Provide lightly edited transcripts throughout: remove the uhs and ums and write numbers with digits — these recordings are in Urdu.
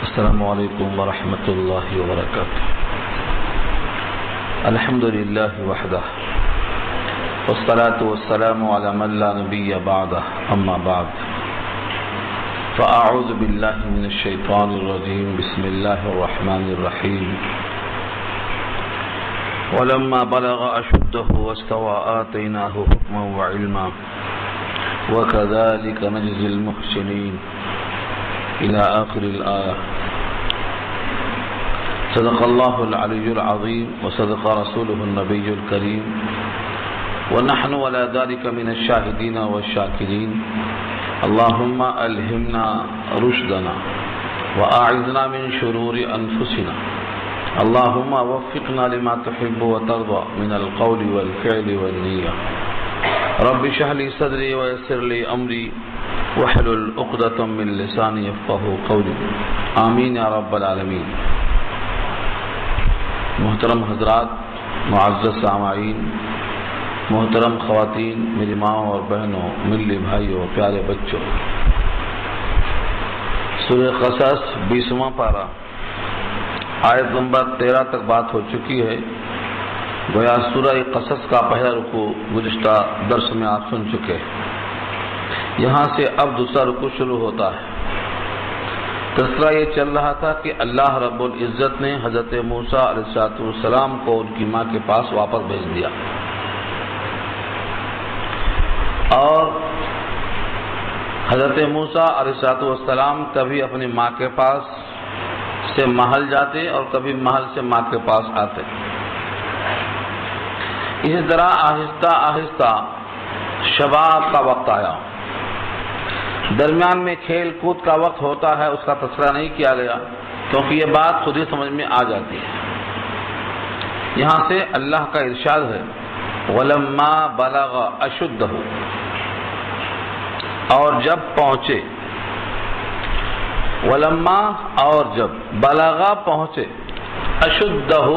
السلام علیکم ورحمۃ اللہ وبرکاتہ. الحمد للہ وحدہ والصلاة والسلام علی من لا نبی بعدہ اما بعد فاعوذ باللہ من الشیطان الرجیم بسم اللہ الرحمن الرحیم. ولما بلغ اشدہ واستوى آتیناہ حکما وعلما وكذلك نجزي المحسنين إلى آخر الآية. صدق الله العلي العظيم وصدق رسوله النبي الكريم ونحن على ذلك من الشاهدين والشاكرين. اللهم ألهمنا رشدنا وأعذنا من شرور أنفسنا. اللهم وفقنا لما تحب وترضى من القول والفعل والنية. رب اشرح لي صدري ويسر لي امري واحلل عقدة من لساني يفقهوا قولي. آمین یا رب العالمین. محترم حضرات، معزز سامعین، محترم خواتین، میری ماں اور بہنوں، ملی بھائیوں، پیارے بچوں، سورہ قصص 20واں پارہ آیت نمبر 13 تک بات ہو چکی ہے. گویا سورہ قصص کا پہلا رکوع گزشتہ درس میں آپ سن چکے. یہاں سے اب دوسرا رکوع شروع ہوتا ہے. تذکرہ یہ چل رہا تھا کہ اللہ رب العزت نے حضرت موسیٰ علیہ السلام کو ان کی ماں کے پاس واپس بھیج دیا، اور حضرت موسیٰ علیہ السلام کبھی اپنی ماں کے پاس سے محل جاتے اور کبھی محل سے ماں کے پاس آتے. اسی طرح آہستہ آہستہ شباب کا وقت آیا. درمیان میں کھیل کود کا وقت ہوتا ہے، اس کا تذکرہ نہیں کیا گیا کیونکہ یہ بات خود ہی سمجھ میں آ جاتی ہے. یہاں سے اللہ کا ارشاد ہے وَلَمَّا بَلَغَ أَشُدَّهُ، اور جب پہنچے، وَلَمَّا اور جب، بلغا پہنچے، أَشُدَّهُ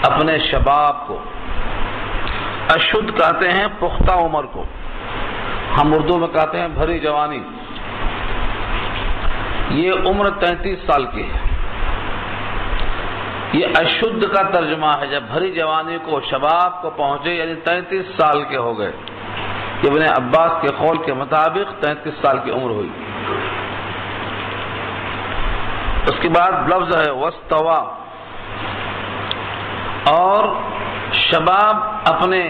اپنے شباب کو. اشد کہتے ہیں پختہ عمر کو، ہم اردو میں کہتے ہیں بھری جوانی. یہ عمر 33 سال کی ہے. یہ اشد کا ترجمہ ہے. جب بھری جوانی کو، شباب کو پہنچے، یعنی 33 سال کے ہو گئے. ابن عباس کے قول کے مطابق 33 سال کی عمر ہوئی. اس کے بعد لفظ ہے وَاسْتَوَى، اور شباب اپنے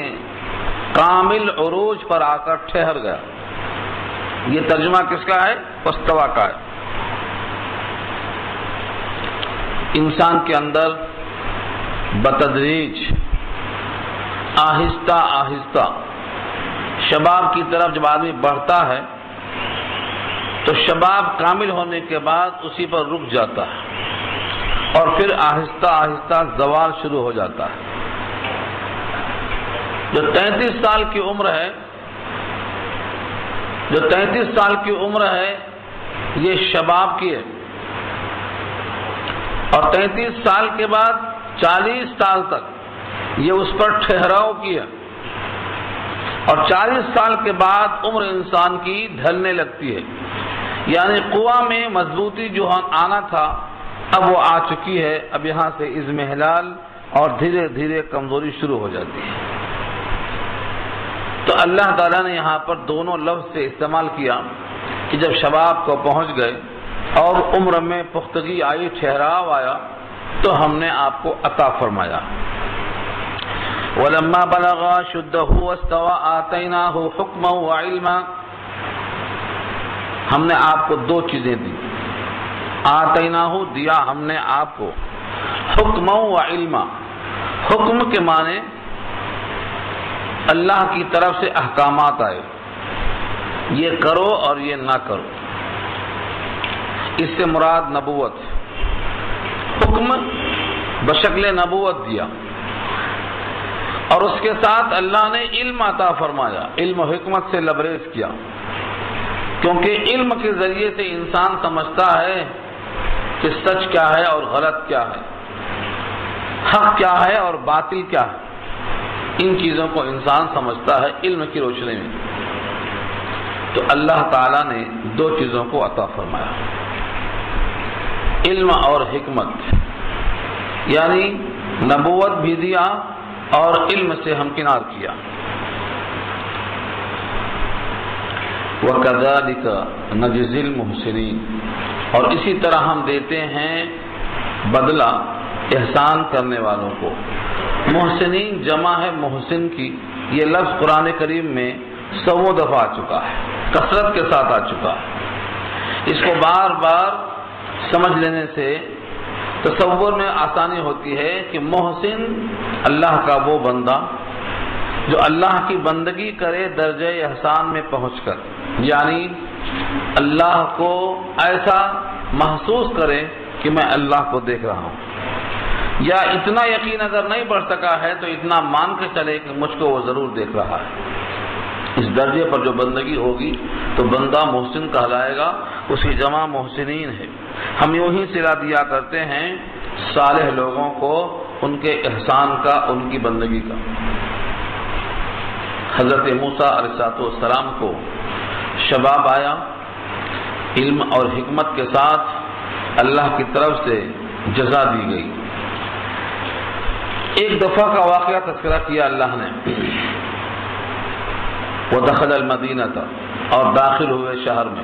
کامل عروج پر آ کر ٹھہر گیا. یہ ترجمہ کس کا ہے؟ وستوا کا ہے. انسان کے اندر بتدریج، آہستہ آہستہ شباب کی طرف جب آدمی بڑھتا ہے تو شباب کامل ہونے کے بعد اسی پر رک جاتا ہے اور پھر آہستہ آہستہ زوال شروع ہو جاتا ہے. جو 33 سال کی عمر ہے، جو 33 سال کی عمر ہے، یہ شباب کی ہے. اور 33 سال کے بعد 40 سال تک یہ اس پر ٹھہراؤ کی ہے. اور 40 سال کے بعد عمر انسان کی ڈھلنے لگتی ہے، یعنی قوا میں مضبوطی جو آنا تھا اب وہ آ چکی ہے. اب یہاں سے اضمحلال اور دھیرے دھیرے کمزوری شروع ہو جاتی ہے. تو اللہ تعالیٰ نے یہاں پر دونوں لفظ سے استعمال کیا کہ جب شباب کو پہنچ گئے اور عمر میں پختگی آئی، ٹھہراؤ آیا، تو ہم نے آپ کو عطا فرمایا. وَلَمَّا بَلَغَ أَشُدَّهُ وَاسْتَوَى آتَيْنَاهُ حُكْمًا وَعِلْمًا. ہم نے آپ کو دو چیزیں دی. آتَيْنَاهُ دیا ہم نے آپ کو، حُكْمًا وَعِلْمًا. حکم کے معنی اللہ کی طرف سے احکامات آئے، یہ کرو اور یہ نہ کرو. اس سے مراد نبوت. حکم بشکل نبوت دیا، اور اس کے ساتھ اللہ نے علم عطا فرمایا، علم و حکمت سے لبریز کیا. کیونکہ علم کے ذریعے سے انسان سمجھتا ہے کہ سچ کیا ہے اور غلط کیا ہے، حق کیا ہے اور باطل کیا ہے. ان چیزوں کو انسان سمجھتا ہے علم کی روشنی میں. تو اللہ تعالیٰ نے دو چیزوں کو عطا فرمایا. علم اور حکمت، یعنی نبوت بھی دیا اور علم سے ہمکنار کیا۔ وَكَذَلِكَ نَجْزِي الْمُحْسِنِينَ، اور اسی طرح ہم دیتے ہیں بدلہ احسان کرنے والوں کو۔ محسنین جمع ہے محسن کی، یہ لفظ قرآن کریم میں 100 دفعہ آ چکا ہے، کثرت کے ساتھ آ چکا ہے۔ اس کو بار بار سمجھ لینے سے تصور میں آسانی ہوتی ہے کہ محسن اللہ کا وہ بندہ جو اللہ کی بندگی کرے درجہ احسان میں پہنچ کر، یعنی اللہ کو ایسا محسوس کرے کہ میں اللہ کو دیکھ رہا ہوں، یا اتنا یقین اگر نہیں بڑھ سکا ہے تو اتنا مان کے چلے کہ مجھ کو وہ ضرور دیکھ رہا ہے۔ اس درجے پر جو بندگی ہوگی تو بندہ محسن کہلائے گا، اس کی جمع محسنین ہے۔ ہم یوں ہی صلہ دیا کرتے ہیں صالح لوگوں کو ان کے احسان کا، ان کی بندگی کا۔ حضرت موسیٰ علیہ السلام کو شباب آیا، علم اور حکمت کے ساتھ اللہ کی طرف سے جزا دی گئی۔ ایک دفعہ کا واقعہ تذکرہ کیا اللہ نے، وَدَخَلَ الْمَدِينَةَ، اور داخل ہوئے شہر میں۔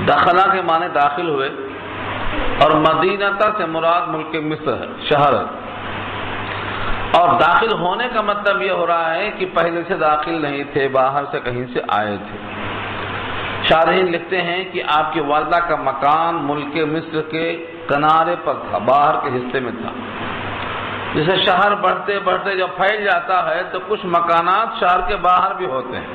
دخلہ کے معنی داخل ہوئے، اور مدینہ سے مراد ملک مصر ہے، شہر ہے۔ اور داخل ہونے کا مطلب یہ ہو رہا ہے کہ پہلے سے داخل نہیں تھے، باہر سے کہیں سے آئے تھے۔ شارحین لکھتے ہیں کہ آپ کی والدہ کا مکان ملک مصر کے کنارے پر تھا، باہر کے حصے میں تھا۔ جیسے شہر بڑھتے بڑھتے جب پھیل جاتا ہے تو کچھ مکانات شہر کے باہر بھی ہوتے ہیں۔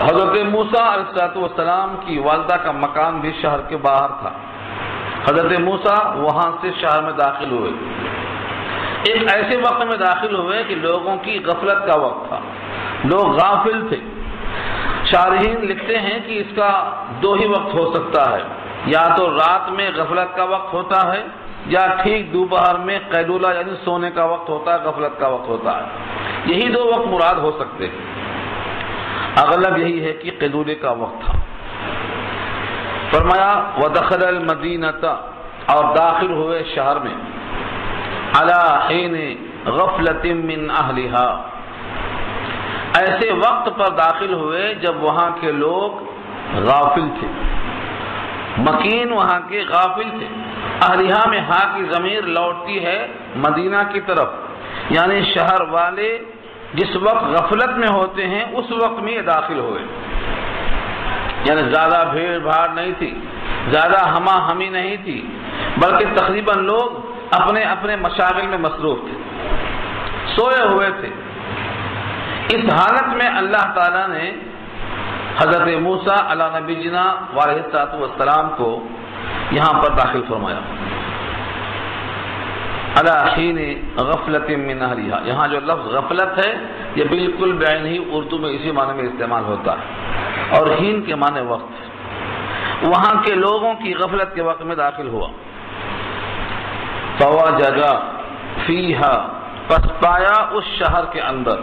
حضرت موسیٰ علیہ السلام کی والدہ کا مکان بھی شہر کے باہر تھا۔ حضرت موسیٰ وہاں سے شہر میں داخل ہوئے، ایک ایسے وقت میں داخل ہوئے کہ لوگوں کی غفلت کا وقت تھا، لوگ غافل تھے۔ شارحین لکھتے ہیں کہ اس کا 2 ہی وقت ہو سکتا ہے، یا تو رات میں غفلت کا وقت ہوتا ہے، یا ٹھیک دوپہر میں قیلولہ یعنی سونے کا وقت ہوتا ہے، غفلت کا وقت ہوتا ہے۔ یہی 2 وقت مراد ہو سکتے ہیں۔ اغلب یہی ہے کہ قیلولے کا وقت تھا۔ فرمایا وَدَخَلَ الْمَدِينَةَ، اور داخل ہوئے شہر میں، عَلَى حِينِ غَفْلَةٍ مِّنْ أَهْلِهَا، ایسے وقت پر داخل ہوئے جب وہاں کے لوگ غافل تھے، مکین وہاں کے غافل تھے۔ اہلیہا میں ہا کی ضمیر لوٹتی ہے مدینہ کی طرف، یعنی شہر والے جس وقت غفلت میں ہوتے ہیں اس وقت میں یہ داخل ہوئے، یعنی زیادہ بھیڑ بھاڑ نہیں تھی، زیادہ ہما ہمی نہیں تھی، بلکہ تقریباً لوگ اپنے اپنے مشاغل میں مصروف تھے، سوئے ہوئے تھے۔ اس حالت میں اللہ تعالیٰ نے حضرت موسیٰ علیہ نبینا علیہ السلام کو یہاں پر داخل فرمایا۔ علی حین غفلۃ من اہلھا، یہاں جو لفظ غفلت ہے یہ بالکل بعین ہی اردو میں اسی معنی میں استعمال ہوتا ہے، اور حین کے معنی وقت، وہاں کے لوگوں کی غفلت کے وقت میں داخل ہوا۔ فوجد فیہا، پس پایا اس شہر کے اندر،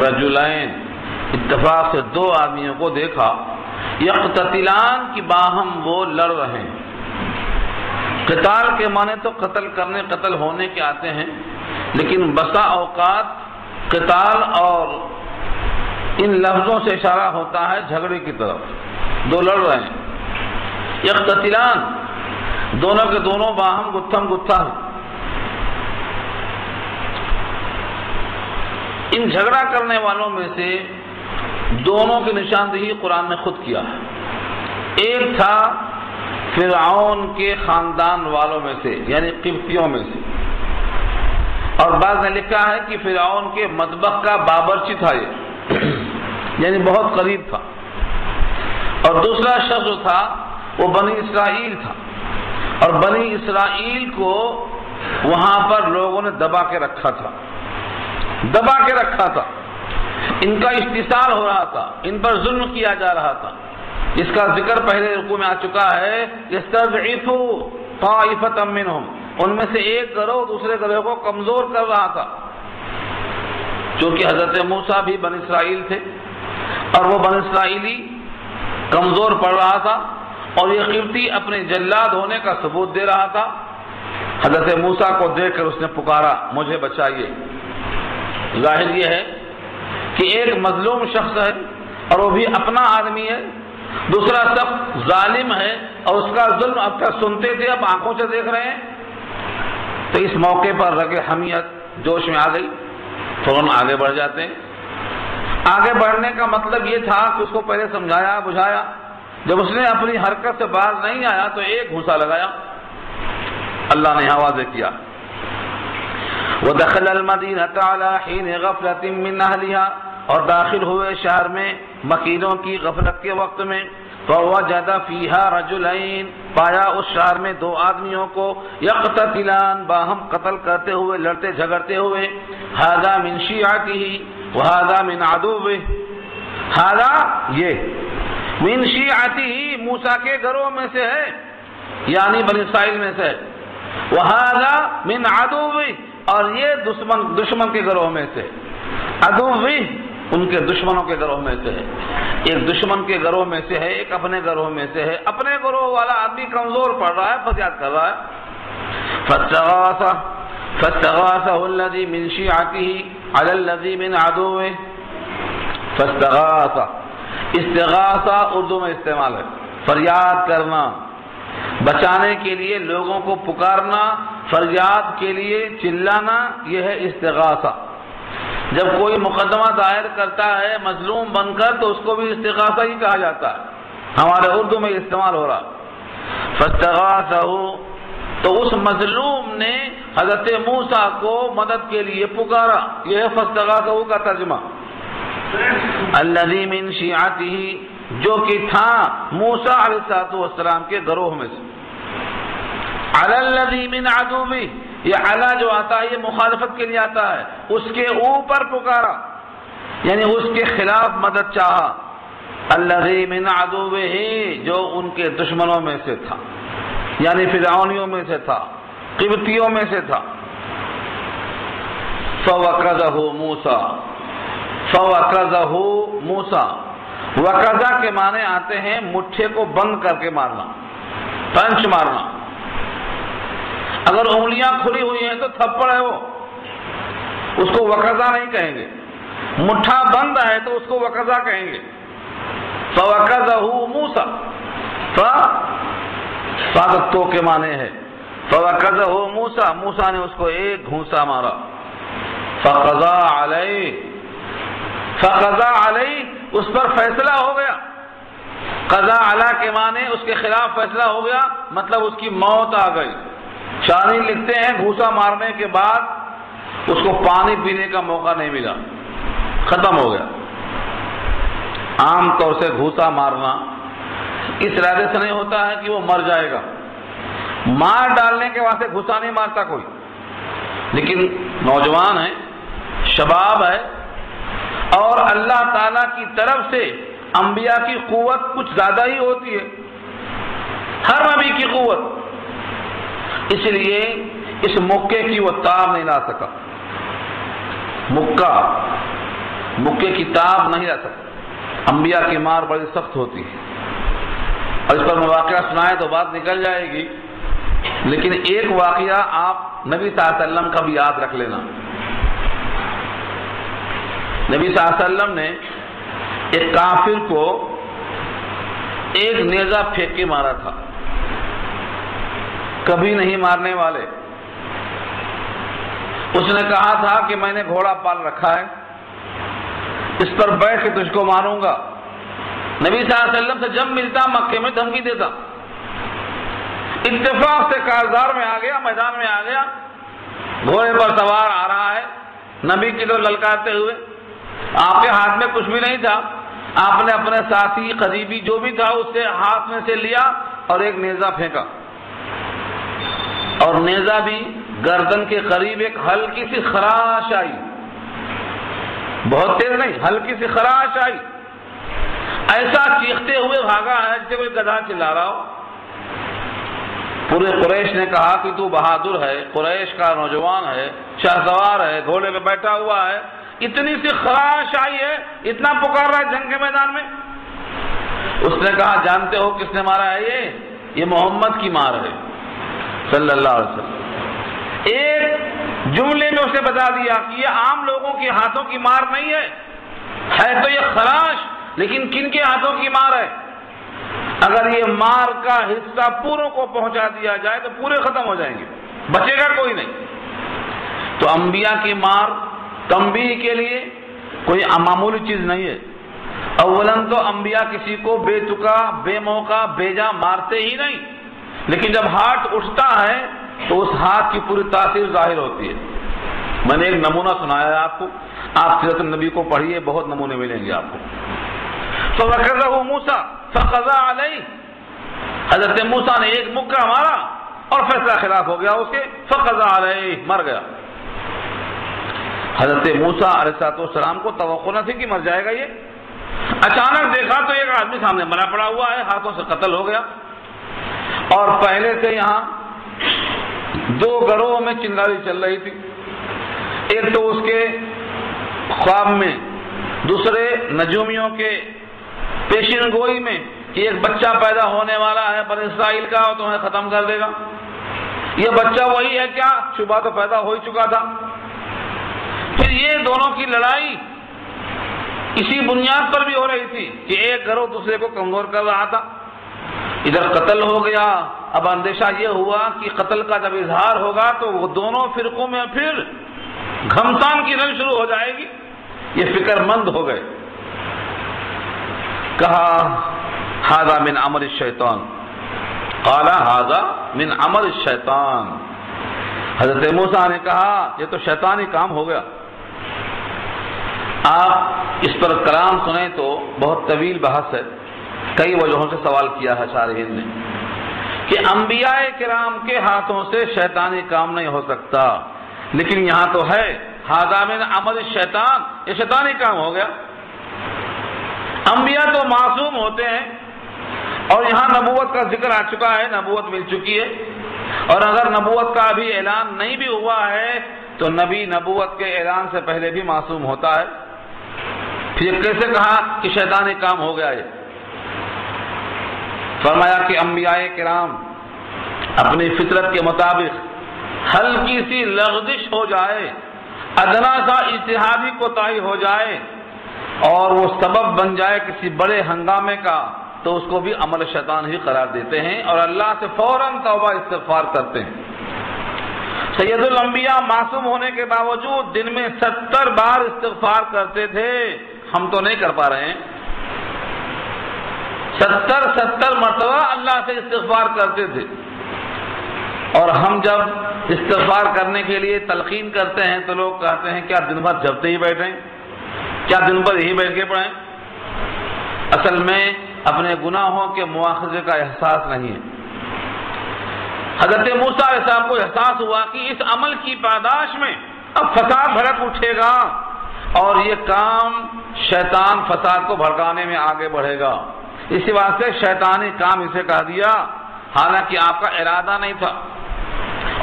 رجلین، اتفاق سے 2 آدمیوں کو دیکھا، یقتتلان کی باہم وہ لڑ رہے ہیں۔ قتال کے معنی تو قتل کرنے، قتل ہونے کے آتے ہیں، لیکن بسا اوقات قتال اور ان لفظوں سے اشارہ ہوتا ہے جھگڑے کی طرف۔ 2 لڑ رہے ہیں، یقتتلان، دونوں کے دونوں باہم گتھم گتھا ہیں۔ ان جھگڑا کرنے والوں میں سے دونوں کی نشاندہی قرآن نے خود کیا ہے۔ ایک تھا فرعون کے خاندان والوں میں سے، یعنی قبطیوں میں سے، اور بعض نے لکھا ہے کہ فرعون کے مطبخ کا بابرچی تھا یہ، یعنی بہت قریب تھا۔ اور دوسرا شخص جو تھا وہ بنی اسرائیل تھا، اور بنی اسرائیل کو وہاں پر لوگوں نے دبا کے رکھا تھا، ان کا استحصال ہو رہا تھا، ان پر ظلم کیا جا رہا تھا، جس کا ذکر پہلے رکوع میں آ چکا ہے۔ یستضعفوا طائفة منهم، ان میں سے ایک گروہ دوسرے گروہ کو کمزور کر رہا تھا، چونکہ حضرت موسیٰ بھی بنی اسرائیل تھے، اور وہ بنی اسرائیلی کمزور پڑ رہا تھا، اور یہ قبطی اپنے جلاد ہونے کا ثبوت دے رہا تھا۔ حضرت موسیٰ کو دیکھ کر اس نے پکارا مجھے بچائیے۔ ظاہر یہ ہے کہ ایک مظلوم شخص ہے اور وہ بھی اپنا آدمی ہے، دوسرا شخص ظالم ہے اور اس کا ظلم اب تک سنتے تھے، اب آنکھوں سے دیکھ رہے ہیں، تو اس موقع پر رگ حمیت جوش میں آ گئی، فوراً آگے بڑھ جاتے ہیں۔ آگے بڑھنے کا مطلب یہ تھا کہ اس کو پہلے سمجھایا بجھایا، جب اس نے اپنی حرکت سے باز نہیں آیا تو ایک گھونسا لگایا، اللہ نے واضح کیا۔ وَدَخَلَ الْمَدِينَةَ عَلَى حِينِ غَفْلَةٍ مِّنْ أَهْلِهَا، اور داخل ہوئے شہر میں مکینوں کی غفلت کے وقت میں، فَوَجَدَ فِيهَا رَجُلَيْنِ، پایا اس شہر میں دو آدمیوں کو، يَقْتَتِلَانِ، باہم قتل کرتے ہوئے، لڑتے جھگڑتے ہوئے، هَذَا مِنْ شِيعَتِهِ وَهَذَا مِنْ عَدُوِّهِ، هَذَا یہ مِنْ شِيعَتِهِ موسیٰ کے گروہ میں سے ہے، یعنی بنی اسرائیل میں سے ہے، وَهَذَا مِنْ عَدُوِّهِ، اور یہ دشمن کے گروہ میں سے، عدوی ان کے دشمنوں کے گروہ میں سے ہے، ایک دشمن کے گروہ میں سے ہے، ایک اپنے گروہ میں سے ہے۔ اپنے گروہ والا آدمی کمزور پڑ رہا ہے، فریاد کر رہا ہے، فاستغاثه الذي من شيعته على الذي من عدوه، استغاثہ اردو میں استعمال ہے، فریاد کرنا، بچانے کے لیے لوگوں کو پکارنا، فریاد کے لیے چلانا، یہ ہے استغاثہ۔ جب کوئی مقدمہ دائر کرتا ہے مظلوم بن کر تو اس کو بھی استغاثہ ہی کہا جاتا ہے، ہمارے اردو میں استعمال ہو رہا۔ فاستغاثہ، تو اس مظلوم نے حضرت موسیٰ کو مدد کے لیے پکارا، یہ ہے فاستغاثہ کا ترجمہ۔ الذی من شیعتہ، جو کہ تھا موسیٰ علیہ السلام کے گروہ میں سے، علی الذی من عدوہ، یہ علی جو آتا ہے یہ مخالفت کے لیے آتا ہے، اس کے اوپر پکارا یعنی اس کے خلاف مدد چاہا، الذی من عدوہ، جو ان کے دشمنوں میں سے تھا، یعنی فرعونیوں میں سے تھا، قبطیوں میں سے تھا۔ فوقظہ موسیٰ، فوقظہ موسیٰ، وقظہ کے معنی آتے ہیں مٹھے کو بند کر کے مارنا، پنچ مارنا۔ اگر انگلیاں کھلی ہوئی ہیں تو تھپڑ ہے، وہ اس کو وقظہ نہیں کہیں گے، مٹھا بند ہے تو اس کو وقظہ کہیں گے۔ فوقظہ موسیٰ، فاقتو کے معنی ہے، فوقظہ موسیٰ، موسیٰ نے اس کو ایک گھونسا مارا، فقضا علیہ، فقضا علیہ، اس پر فیصلہ ہو گیا۔ قضا علی کے معنی اس کے خلاف فیصلہ ہو گیا، مطلب اس کی موت آ گئی۔ شاعرین لکھتے ہیں گھوسا مارنے کے بعد اس کو پانی پینے کا موقع نہیں ملا، ختم ہو گیا۔ عام طور سے گھوسا مارنا اس ارادے سے نہیں ہوتا ہے کہ وہ مر جائے گا، مار ڈالنے کے واسطے گھوسا نہیں مارتا کوئی، لیکن نوجوان ہے، شباب ہے، اور اللہ تعالی کی طرف سے انبیاء کی قوت کچھ زیادہ ہی ہوتی ہے، ہر نبی کی قوت، اس لیے اس مکے کی وہ تاب نہیں لا سکا، مکے کی تاب نہیں لا سکا۔ انبیاء کی مار بڑی سخت ہوتی ہے، اور اس پر میں واقعہ سنائے تو بات نکل جائے گی، لیکن ایک واقعہ آپ نبی صلی اللہ علیہ وسلم کا بھی یاد رکھ لینا۔ نبی صلی اللہ علیہ وسلم نے ایک کافر کو ایک نیزہ پھینک کے مارا تھا، کبھی نہیں مارنے والے۔ اس نے کہا تھا کہ میں نے گھوڑا پال رکھا ہے، اس پر بیٹھ کے تجھ کو ماروں گا۔ نبی صلی اللہ علیہ وسلم سے جب ملتا مکے میں دھمکی دیتا، اتفاق سے کارزار میں آ گیا، میدان میں آ گیا، گھوڑے پر سوار آ رہا ہے، نبی کی طرف للکارتے ہوئے، آپ کے ہاتھ میں کچھ بھی نہیں تھا، آپ نے اپنے ساتھی قریبی جو بھی تھا اس سے ہاتھ میں سے لیا اور ایک نیزہ پھینکا، اور نیزہ بھی گردن کے قریب ایک ہلکی سی خراش آئی، بہت تیز نہیں، ہلکی سی خراش آئی، ایسا چیختے ہوئے بھاگا ہے جیسے کوئی گدھا چلا رہا ہو۔ پورے قریش نے کہا کہ تو بہادر ہے، قریش کا نوجوان ہے، شاہ سوار ہے، گھوڑے پہ بیٹھا ہوا ہے، اتنی سی خراش آئی ہے، اتنا پکار رہا ہے جنگ کے میدان میں۔ اس نے کہا جانتے ہو کس نے مارا ہے؟ یہ محمد کی مار ہے صلی اللہ علیہ وسلم۔ ایک جملے میں اسے بتا دیا کہ یہ عام لوگوں کے ہاتھوں کی مار نہیں ہے تو یہ خراش، لیکن کن کے ہاتھوں کی مار ہے؟ اگر یہ مار کا حصہ پوروں کو پہنچا دیا جائے تو پورے ختم ہو جائیں گے، بچے گا کوئی نہیں۔ تو انبیاء کی مار تنبیہ کے لیے کوئی معمولی چیز نہیں ہے۔ اولاً تو انبیاء کسی کو بے تکا، بے موقع، بے جا مارتے ہی نہیں، لیکن جب ہاتھ اٹھتا ہے تو اس ہاتھ کی پوری تاثیر ظاہر ہوتی ہے۔ میں نے ایک نمونہ سنایا ہے آپ کو، آپ سیرت النبی کو پڑھیے، بہت نمونے ملیں گے آپ کو۔ فَوَكَذَهُ مُوسَى فَقَضَى عَلَيْهِ، حضرت موسیٰ نے ایک مکہ مارا اور فیصلہ خلاف ہو گیا اس کے، فَقَضَى عَلَيْهِ، مر گیا۔ حضرت موسیٰ علیہ السلام کو توقع نہ تھی کہ مر جائے گا یہ، اچانک دیکھا تو ایک آدمی سامنے مرا پڑا ہوا ہے، ہاتھوں سے قتل ہو گیا۔ اور پہلے سے یہاں دو گروہوں میں چنگاری چل رہی تھی، ایک تو اس کے خواب میں، دوسرے نجومیوں کے پیشین گوئی میں کہ ایک بچہ پیدا ہونے والا ہے بنی اسرائیل کا اور تمہیں ختم کر دے گا۔ یہ بچہ وہی ہے کیا؟ شبہ تو پیدا ہو ہی چکا تھا۔ پھر یہ دونوں کی لڑائی اسی بنیاد پر بھی ہو رہی تھی کہ ایک گروہ دوسرے کو کمزور کر رہا تھا۔ ادھر قتل ہو گیا، اب اندیشہ یہ ہوا کہ قتل کا جب اظہار ہوگا تو وہ دونوں فرقوں میں پھر گھمسان کی رنگ شروع ہو جائے گی۔ یہ فکر مند ہو گئے، کہا ھذا من عمل الشیطان، قال ھذا من عمل الشیطان۔ حضرت موسیٰ نے کہا یہ تو شیطانی کام ہو گیا۔ آپ اس پر کلام سنیں تو بہت طویل بحث ہے، کئی وجہوں سے سوال کیا ہے شارحین نے کہ انبیاء کرام کے ہاتھوں سے شیطانی کام نہیں ہو سکتا، لیکن یہاں تو ہے ھذا من عمل الشیطان، یہ شیطانی کام ہو گیا۔ انبیاء تو معصوم ہوتے ہیں، اور یہاں نبوت کا ذکر آ چکا ہے، نبوت مل چکی ہے، اور اگر نبوت کا ابھی اعلان نہیں بھی ہوا ہے تو نبی نبوت کے اعلان سے پہلے بھی معصوم ہوتا ہے۔ پھر کیسے کہا کہ شیطانی کام ہو گیا؟ یہ فرمایا کہ انبیاء کرام اپنی فطرت کے مطابق ہلکی سی لغزش ہو جائے، ادنا سا اجتہادی کوتاہی ہو جائے اور وہ سبب بن جائے کسی بڑے ہنگامے کا، تو اس کو بھی عمل شیطان ہی قرار دیتے ہیں اور اللہ سے فوراً توبہ استغفار کرتے ہیں۔ سید الانبیاء معصوم ہونے کے باوجود دن میں 70 بار استغفار کرتے تھے، ہم تو نہیں کر پا رہے ہیں۔ 70 مرتبہ اللہ سے استغفار کرتے تھے، اور ہم جب استغفار کرنے کے لیے تلقین کرتے ہیں تو لوگ کہتے ہیں کیا دن بھر جبتے ہی بیٹھیں، کیا دن بھر یہی بیٹھ کے پڑھیں؟ اصل میں اپنے گناہوں کے مواخذے کا احساس نہیں ہے۔ حضرت موسیٰ علیہ السلام کو احساس ہوا کہ اس عمل کی پاداش میں اب فساد بھڑک اٹھے گا، اور یہ کام شیطان فساد کو بھڑکانے میں آگے بڑھے گا، اسی واسطے شیطانی کام اسے کہہ دیا، حالانکہ آپ کا ارادہ نہیں تھا۔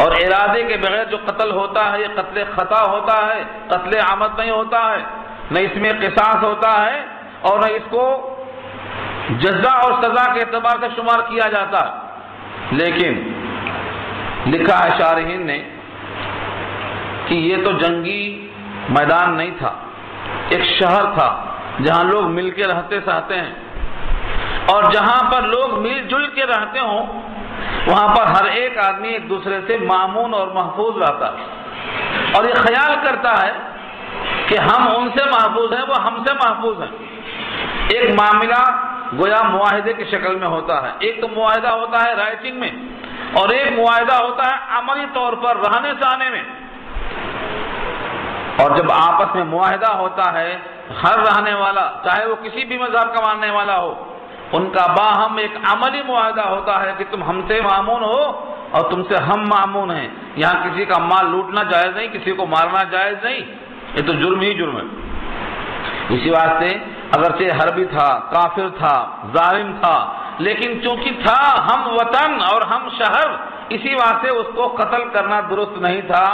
اور ارادے کے بغیر جو قتل ہوتا ہے یہ قتل خطا ہوتا ہے، قتل عمد نہیں ہوتا ہے، نہ اس میں قصاص ہوتا ہے اور نہ اس کو جزا اور سزا کے اعتبار سے شمار کیا جاتا ہے۔ لیکن لکھا ہے شارحین نے کہ یہ تو جنگی میدان نہیں تھا، ایک شہر تھا جہاں لوگ مل کے رہتے سہتے ہیں، اور جہاں پر لوگ مل جل کے رہتے ہوں وہاں پر ہر ایک آدمی ایک دوسرے سے مامون اور محفوظ رہتا ہے، اور یہ خیال کرتا ہے کہ ہم ان سے محفوظ ہیں، وہ ہم سے محفوظ ہیں۔ ایک معاملہ گویا معاہدے کی شکل میں ہوتا ہے، ایک تو معاہدہ ہوتا ہے رائٹنگ میں، اور ایک معاہدہ ہوتا ہے عملی طور پر رہنے سہنے میں۔ اور جب آپس میں معاہدہ ہوتا ہے، ہر رہنے والا چاہے وہ کسی بھی مذہب کا ماننے والا ہو، ان کا باہم ایک عملی معاہدہ ہوتا ہے کہ تم ہم سے مامون ہو اور تم سے ہم مامون ہیں۔ یہاں کسی کا مال لوٹنا جائز نہیں، کسی کو مارنا جائز نہیں، یہ تو جرم ہی جرم ہے۔ اسی واسطے اگرچہ حربی تھا، کافر تھا، ظالم تھا، لیکن چونکہ تھا ہم وطن اور ہم شہر، اسی واسطے اس کو قتل کرنا درست نہیں تھا۔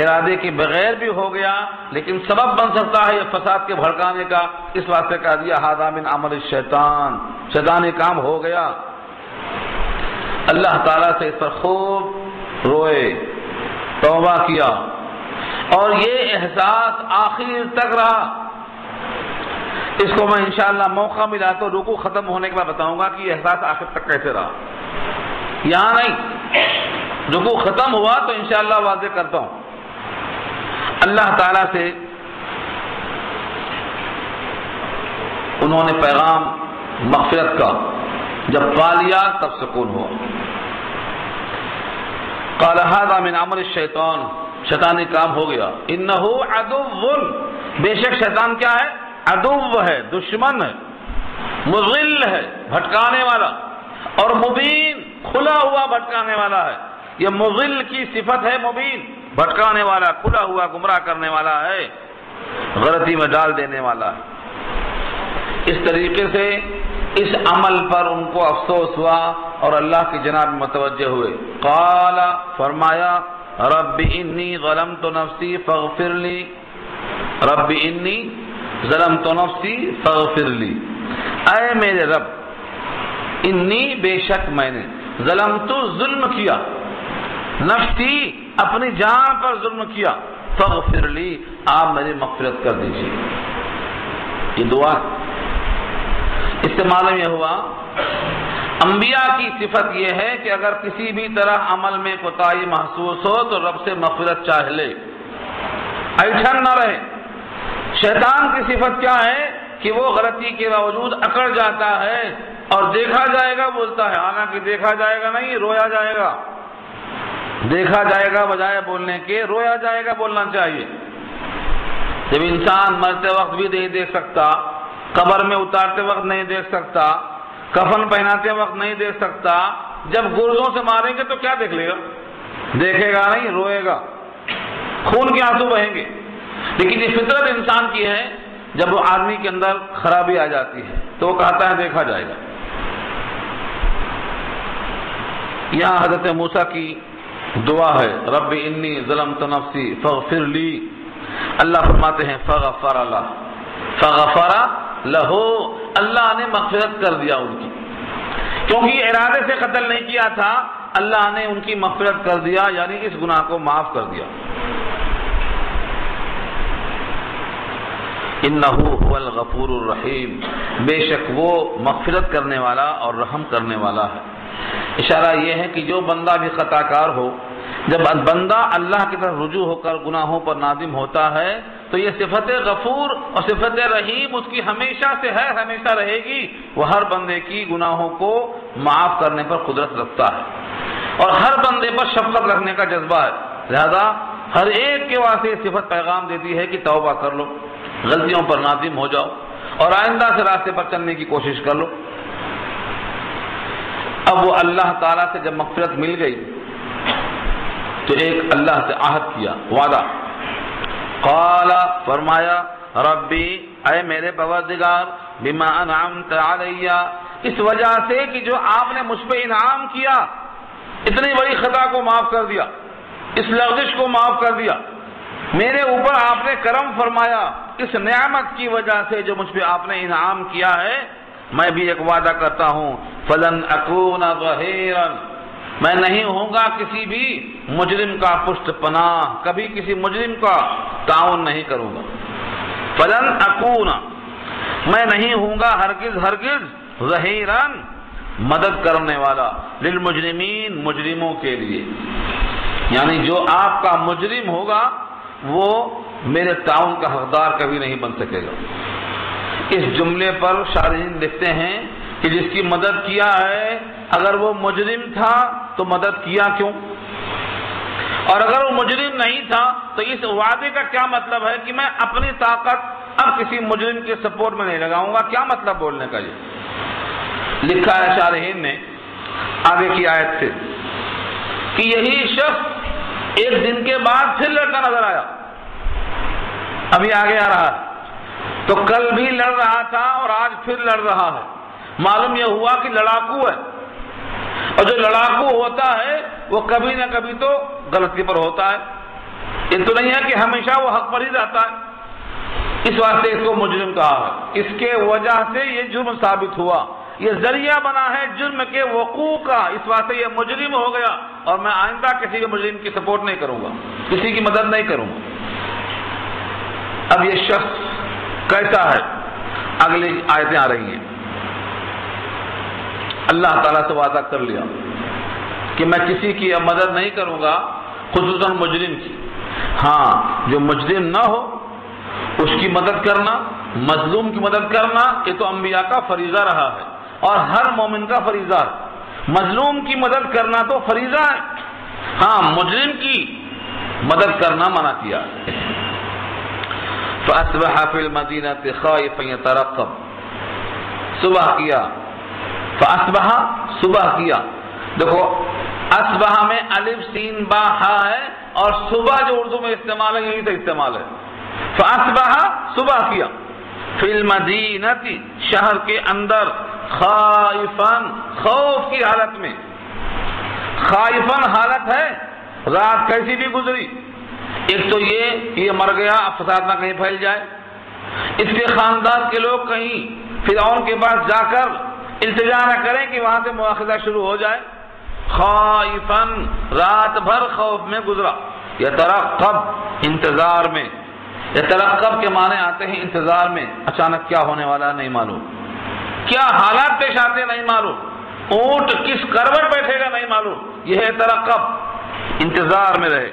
ارادے کے بغیر بھی ہو گیا لیکن سبب بن سکتا ہے یہ فساد کے بھڑکانے کا، اس واسطے کہا دیا ھذا من عمل الشیطان، شیطانی کام ہو گیا۔ اللہ تعالیٰ سے اس پر خوب روئے، توبہ کیا، اور یہ احساس آخر تک رہا۔ اس کو میں انشاءاللہ موقع ملا تو رکوع ختم ہونے کے بعد بتاؤں گا کہ یہ احساس آخر تک کیسے رہا، یہاں نہیں، رکوع ختم ہوا تو انشاءاللہ واضح کرتا ہوں۔ اللہ تعالیٰ سے انہوں نے پیغام مغفرت کا جب پا لیا تب سکون ہوا۔ قال ھذا من عمل الشیطان، شیطانی کام ہو گیا۔ انہ عدو، بے شک شیطان کیا ہے؟ عدو ہے، دشمن ہے، مضل ہے، بھٹکانے والا، اور مبین، کھلا ہوا بھٹکانے والا ہے۔ یہ مضل کی صفت ہے، مبین، بھٹکانے والا، کھلا ہوا گمراہ کرنے والا ہے، غلطی میں ڈال دینے والا ہے۔ اس طریقے سے اس عمل پر ان کو افسوس ہوا اور اللہ کی جناب میں متوجہ ہوئے۔ قال، فرمایا، رب انی ظلمت نفسی فاغفر لی، رب انی ظلمت نفسی فاغفر لی، اے میرے رب، انی بے شک میں نے، ظلمت ظلم کیا، نفسی اپنی جان پر ظلم کیا، فاغفر لی آپ میری مغفرت کر دیجیے۔ یہ دعا اس سے معلوم یہ ہوا انبیاء کی صفت یہ ہے کہ اگر کسی بھی طرح عمل میں کوتاہی محسوس ہو تو رب سے مغفرت چاہ لے، ایٹھن نہ رہے۔ شیطان کی صفت کیا ہے کہ وہ غلطی کے باوجود اکڑ جاتا ہے اور دیکھا جائے گا بولتا ہے، حالانکہ دیکھا جائے گا نہیں، رویا جائے گا، دیکھا جائے گا بجائے بولنے کے رویا جائے گا بولنا چاہیے۔ جب انسان مرتے وقت بھی نہیں دیکھ سکتا، قبر میں اتارتے وقت نہیں دیکھ سکتا، کفن پہناتے وقت نہیں دیکھ سکتا، جب گردوں سے ماریں گے تو کیا دیکھ لے گا؟ دیکھے گا نہیں، روئے گا، خون کے آنسو بہیں گے۔ لیکن یہ فطرت انسان کی ہے، جب وہ آدمی کے اندر خرابی آ جاتی ہے تو وہ کہتا ہے دیکھا جائے گا۔ یہاں حضرت موسیٰ کی دعا ہے، رب انی ظلمت نفسی فاغفر لی، اللہ فرماتے ہیں فغفر لہ، فغفر لہ، اللہ نے مغفرت کر دیا ان کی، کیونکہ ارادے سے قتل نہیں کیا تھا، اللہ نے ان کی مغفرت کر دیا، یعنی اس گناہ کو معاف کر دیا۔ انہ هو الغفور الرحیم، بے شک وہ مغفرت کرنے والا اور رحم کرنے والا ہے۔ اشارہ یہ ہے کہ جو بندہ بھی خطا کار ہو، جب بندہ اللہ کی طرف رجوع ہو کر گناہوں پر نادم ہوتا ہے تو یہ صفت غفور اور صفت رحیم اس کی ہمیشہ سے ہے، ہمیشہ رہے گی۔ وہ ہر بندے کی گناہوں کو معاف کرنے پر قدرت رکھتا ہے اور ہر بندے پر شفقت رکھنے کا جذبہ ہے، لہذا ہر ایک کے واسطے یہ صفت پیغام دیتی ہے کہ توبہ کر لو، غلطیوں پر نادم ہو جاؤ اور آئندہ سے راستے پر چلنے کی کوشش کر لو۔ اب وہ اللہ تعالیٰ سے جب مغفرت مل گئی تو ایک اللہ سے عہد کیا، وعدہ، قال، فرمایا، ربی، اے میرے پروردگار، بما انعمت علی، اس وجہ سے کہ جو آپ نے مجھ پہ انعام کیا، اتنی بڑی خطا کو معاف کر دیا، اس لغزش کو معاف کر دیا، میرے اوپر آپ نے کرم فرمایا، اس نعمت کی وجہ سے جو مجھ پہ آپ نے انعام کیا ہے، میں بھی ایک وعدہ کرتا ہوں، فلن اکون ظہیرا، میں نہیں ہوں گا کسی بھی مجرم کا پشت پناہ، کبھی کسی مجرم کا تعاون نہیں کروں گا۔ فلن اکون، میں نہیں ہوں گا ہرگز ہرگز، ظہیرا، مدد کرنے والا، للمجرمین، مجرموں کے لیے، یعنی جو آپ کا مجرم ہوگا وہ میرے تعاون کا حقدار کبھی نہیں بن سکے گا۔ اس جملے پر شارحین لکھتے ہیں کہ جس کی مدد کیا ہے، اگر وہ مجرم تھا تو مدد کیا کیوں، اور اگر وہ مجرم نہیں تھا تو اس وعدے کا کیا مطلب ہے کہ میں اپنی طاقت اب کسی مجرم کے سپورٹ میں نہیں لگاؤں گا، کیا مطلب بولنے کا؟ یہ لکھا ہے شارحین نے آگے کی آیت سے کہ یہی شخص ایک دن کے بعد پھر لڑتا نظر آیا، ابھی آگے آ رہا ہے، تو کل بھی لڑ رہا تھا اور آج پھر لڑ رہا ہے، معلوم یہ ہوا کہ لڑاکو ہے، اور جو لڑاکو ہوتا ہے وہ کبھی نہ کبھی تو غلطی پر ہوتا ہے، یہ تو نہیں ہے کہ ہمیشہ وہ حق پر ہی رہتا ہے، اس واسطے اس کو مجرم کہا ہے، اس کے وجہ سے یہ جرم ثابت ہوا، یہ ذریعہ بنا ہے جرم کے وقوع کا، اس واسطے یہ مجرم ہو گیا، اور میں آئندہ کسی بھی مجرم کی سپورٹ نہیں کروں گا، کسی کی مدد نہیں کروں گا۔ اب یہ شخص کیسا ہے، اگلی آیتیں آ رہی ہیں۔ اللہ تعالیٰ سے وعدہ کر لیا کہ میں کسی کی مدد نہیں کروں گا، خصوصاً مجرم کی۔ ہاں، جو مجرم نہ ہو اس کی مدد کرنا، مظلوم کی مدد کرنا، یہ تو انبیاء کا فریضہ رہا ہے اور ہر مومن کا فریضہ ہے۔ مظلوم کی مدد کرنا تو فریضہ ہے، ہاں مجرم کی مدد کرنا منع کیا ہے۔ فَأَصْبَحَ فِي الْمَدِينَةِ خَائِفًا يَتَرَقَّبُ، صبح کیا، فَأَصْبَحَ صبح کیا، دیکھو اصبح میں الف سین با ہا ہے، اور صبح جو اردو میں استعمال ہے یہی تو استعمال ہے۔ فَأَصْبَحَ صبح کیا، فِي الْمَدِينَةِ شہر کے اندر، خائفاً خوف کی حالت میں، خائفاً حالت ہے، رات کیسی بھی گزری، ایک تو یہ کہ یہ مر گیا، اب فساد نہ کہیں پھیل جائے، اس کے خاندان کے لوگ کہیں فرعون کے پاس جا کر التجا نہ کریں کہ وہاں سے مواخذہ شروع ہو جائے۔ خائفاً رات بھر خوف میں گزرا، یترقب انتظار میں، یترقب کے معنی آتے ہیں انتظار میں، اچانک کیا ہونے والا نہیں معلوم، کیا حالات پیش آتے نہیں معلوم، اونٹ کس کروٹ بیٹھے گا نہیں معلوم، یہ ہے ترقب، انتظار میں رہے۔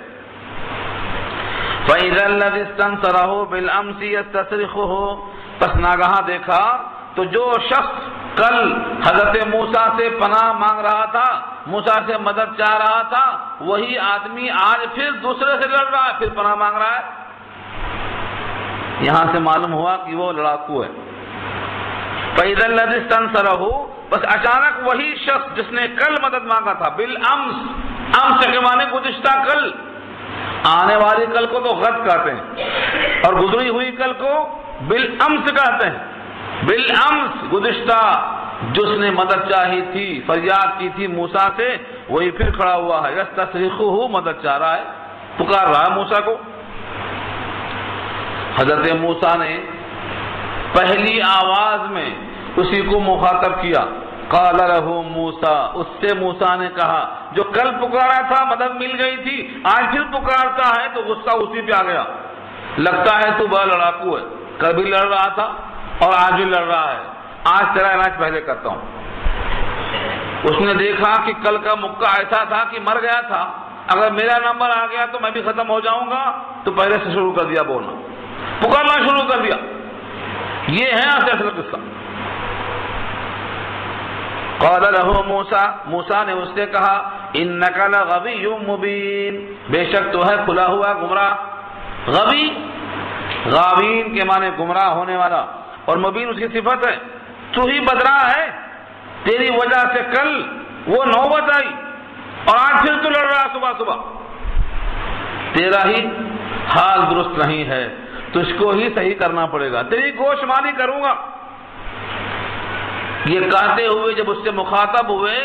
فَإِذَا الَّذِي اسْتَنصَرَهُ بِالْأَمْسِ يَسْتَصْرِخُهُ، پس ناگہاں دیکھا تو جو شخص کل حضرت موسیٰ سے پناہ مانگ رہا تھا، موسیٰ سے مدد چاہ رہا تھا، وہی آدمی آج پھر دوسرے سے لڑ رہا ہے، پھر پناہ مانگ رہا ہے۔ یہاں سے معلوم ہوا کہ وہ لڑاکو ہے۔ فَإِذَا الَّذِي اسْتَنصَرَهُ، بس اچانک وہی شخص جس نے کل مدد مانگا تھا، بالامس، امس کے معنی گزشتہ کل، آنے والی کل کو تو غد کہتے ہیں اور گزری ہوئی کل کو بالامس کہتے ہیں۔ بالامس گزشتہ جس نے مدد چاہی تھی، فریاد کی تھی موسیٰ سے، وہی پھر کھڑا ہوا ہے، یستصرخہ، مدد چاہ رہا ہے، پکار رہا ہے موسیٰ کو۔ حضرت موسیٰ نے پہلی آواز میں اسی کو مخاطب کیا، قال لہ موسیٰ، اس سے موسیٰ نے کہا، جو کل پکارا تھا مدد مل گئی تھی، آج پھر پکارتا ہے تو غصہ اسی پہ آ گیا، لگتا ہے تو بڑا لڑاکو ہے، کل بھی لڑ رہا تھا اور آج بھی لڑ رہا ہے، آج تیرا علاج پہلے کرتا ہوں۔ اس نے دیکھا کہ کل کا مکہ ایسا تھا کہ مر گیا تھا، اگر میرا نمبر آ گیا تو میں بھی ختم ہو جاؤں گا، تو پہلے سے شروع کر دیا بولنا، پکارنا شروع کر دیا۔ یہ ہے اصل قصہ۔ قال له موسیٰ، موسیٰ نے اس سے کہا، انک لغوی مبین، بے شک تو ہے کھلا ہوا گمراہ۔ غوی، غاوین کے معنی گمراہ ہونے والا، اور مبین اس کی صفت ہے، تو ہی بدراہ ہے، تیری وجہ سے کل وہ نوبت آئی اور آج پھر تو لڑ رہا صبح صبح، تیرا ہی حال درست نہیں ہے، تجھ کو ہی صحیح کرنا پڑے گا، تیری گوش مانی کروں گا۔ یہ کہتے ہوئے جب اس سے مخاطب ہوئے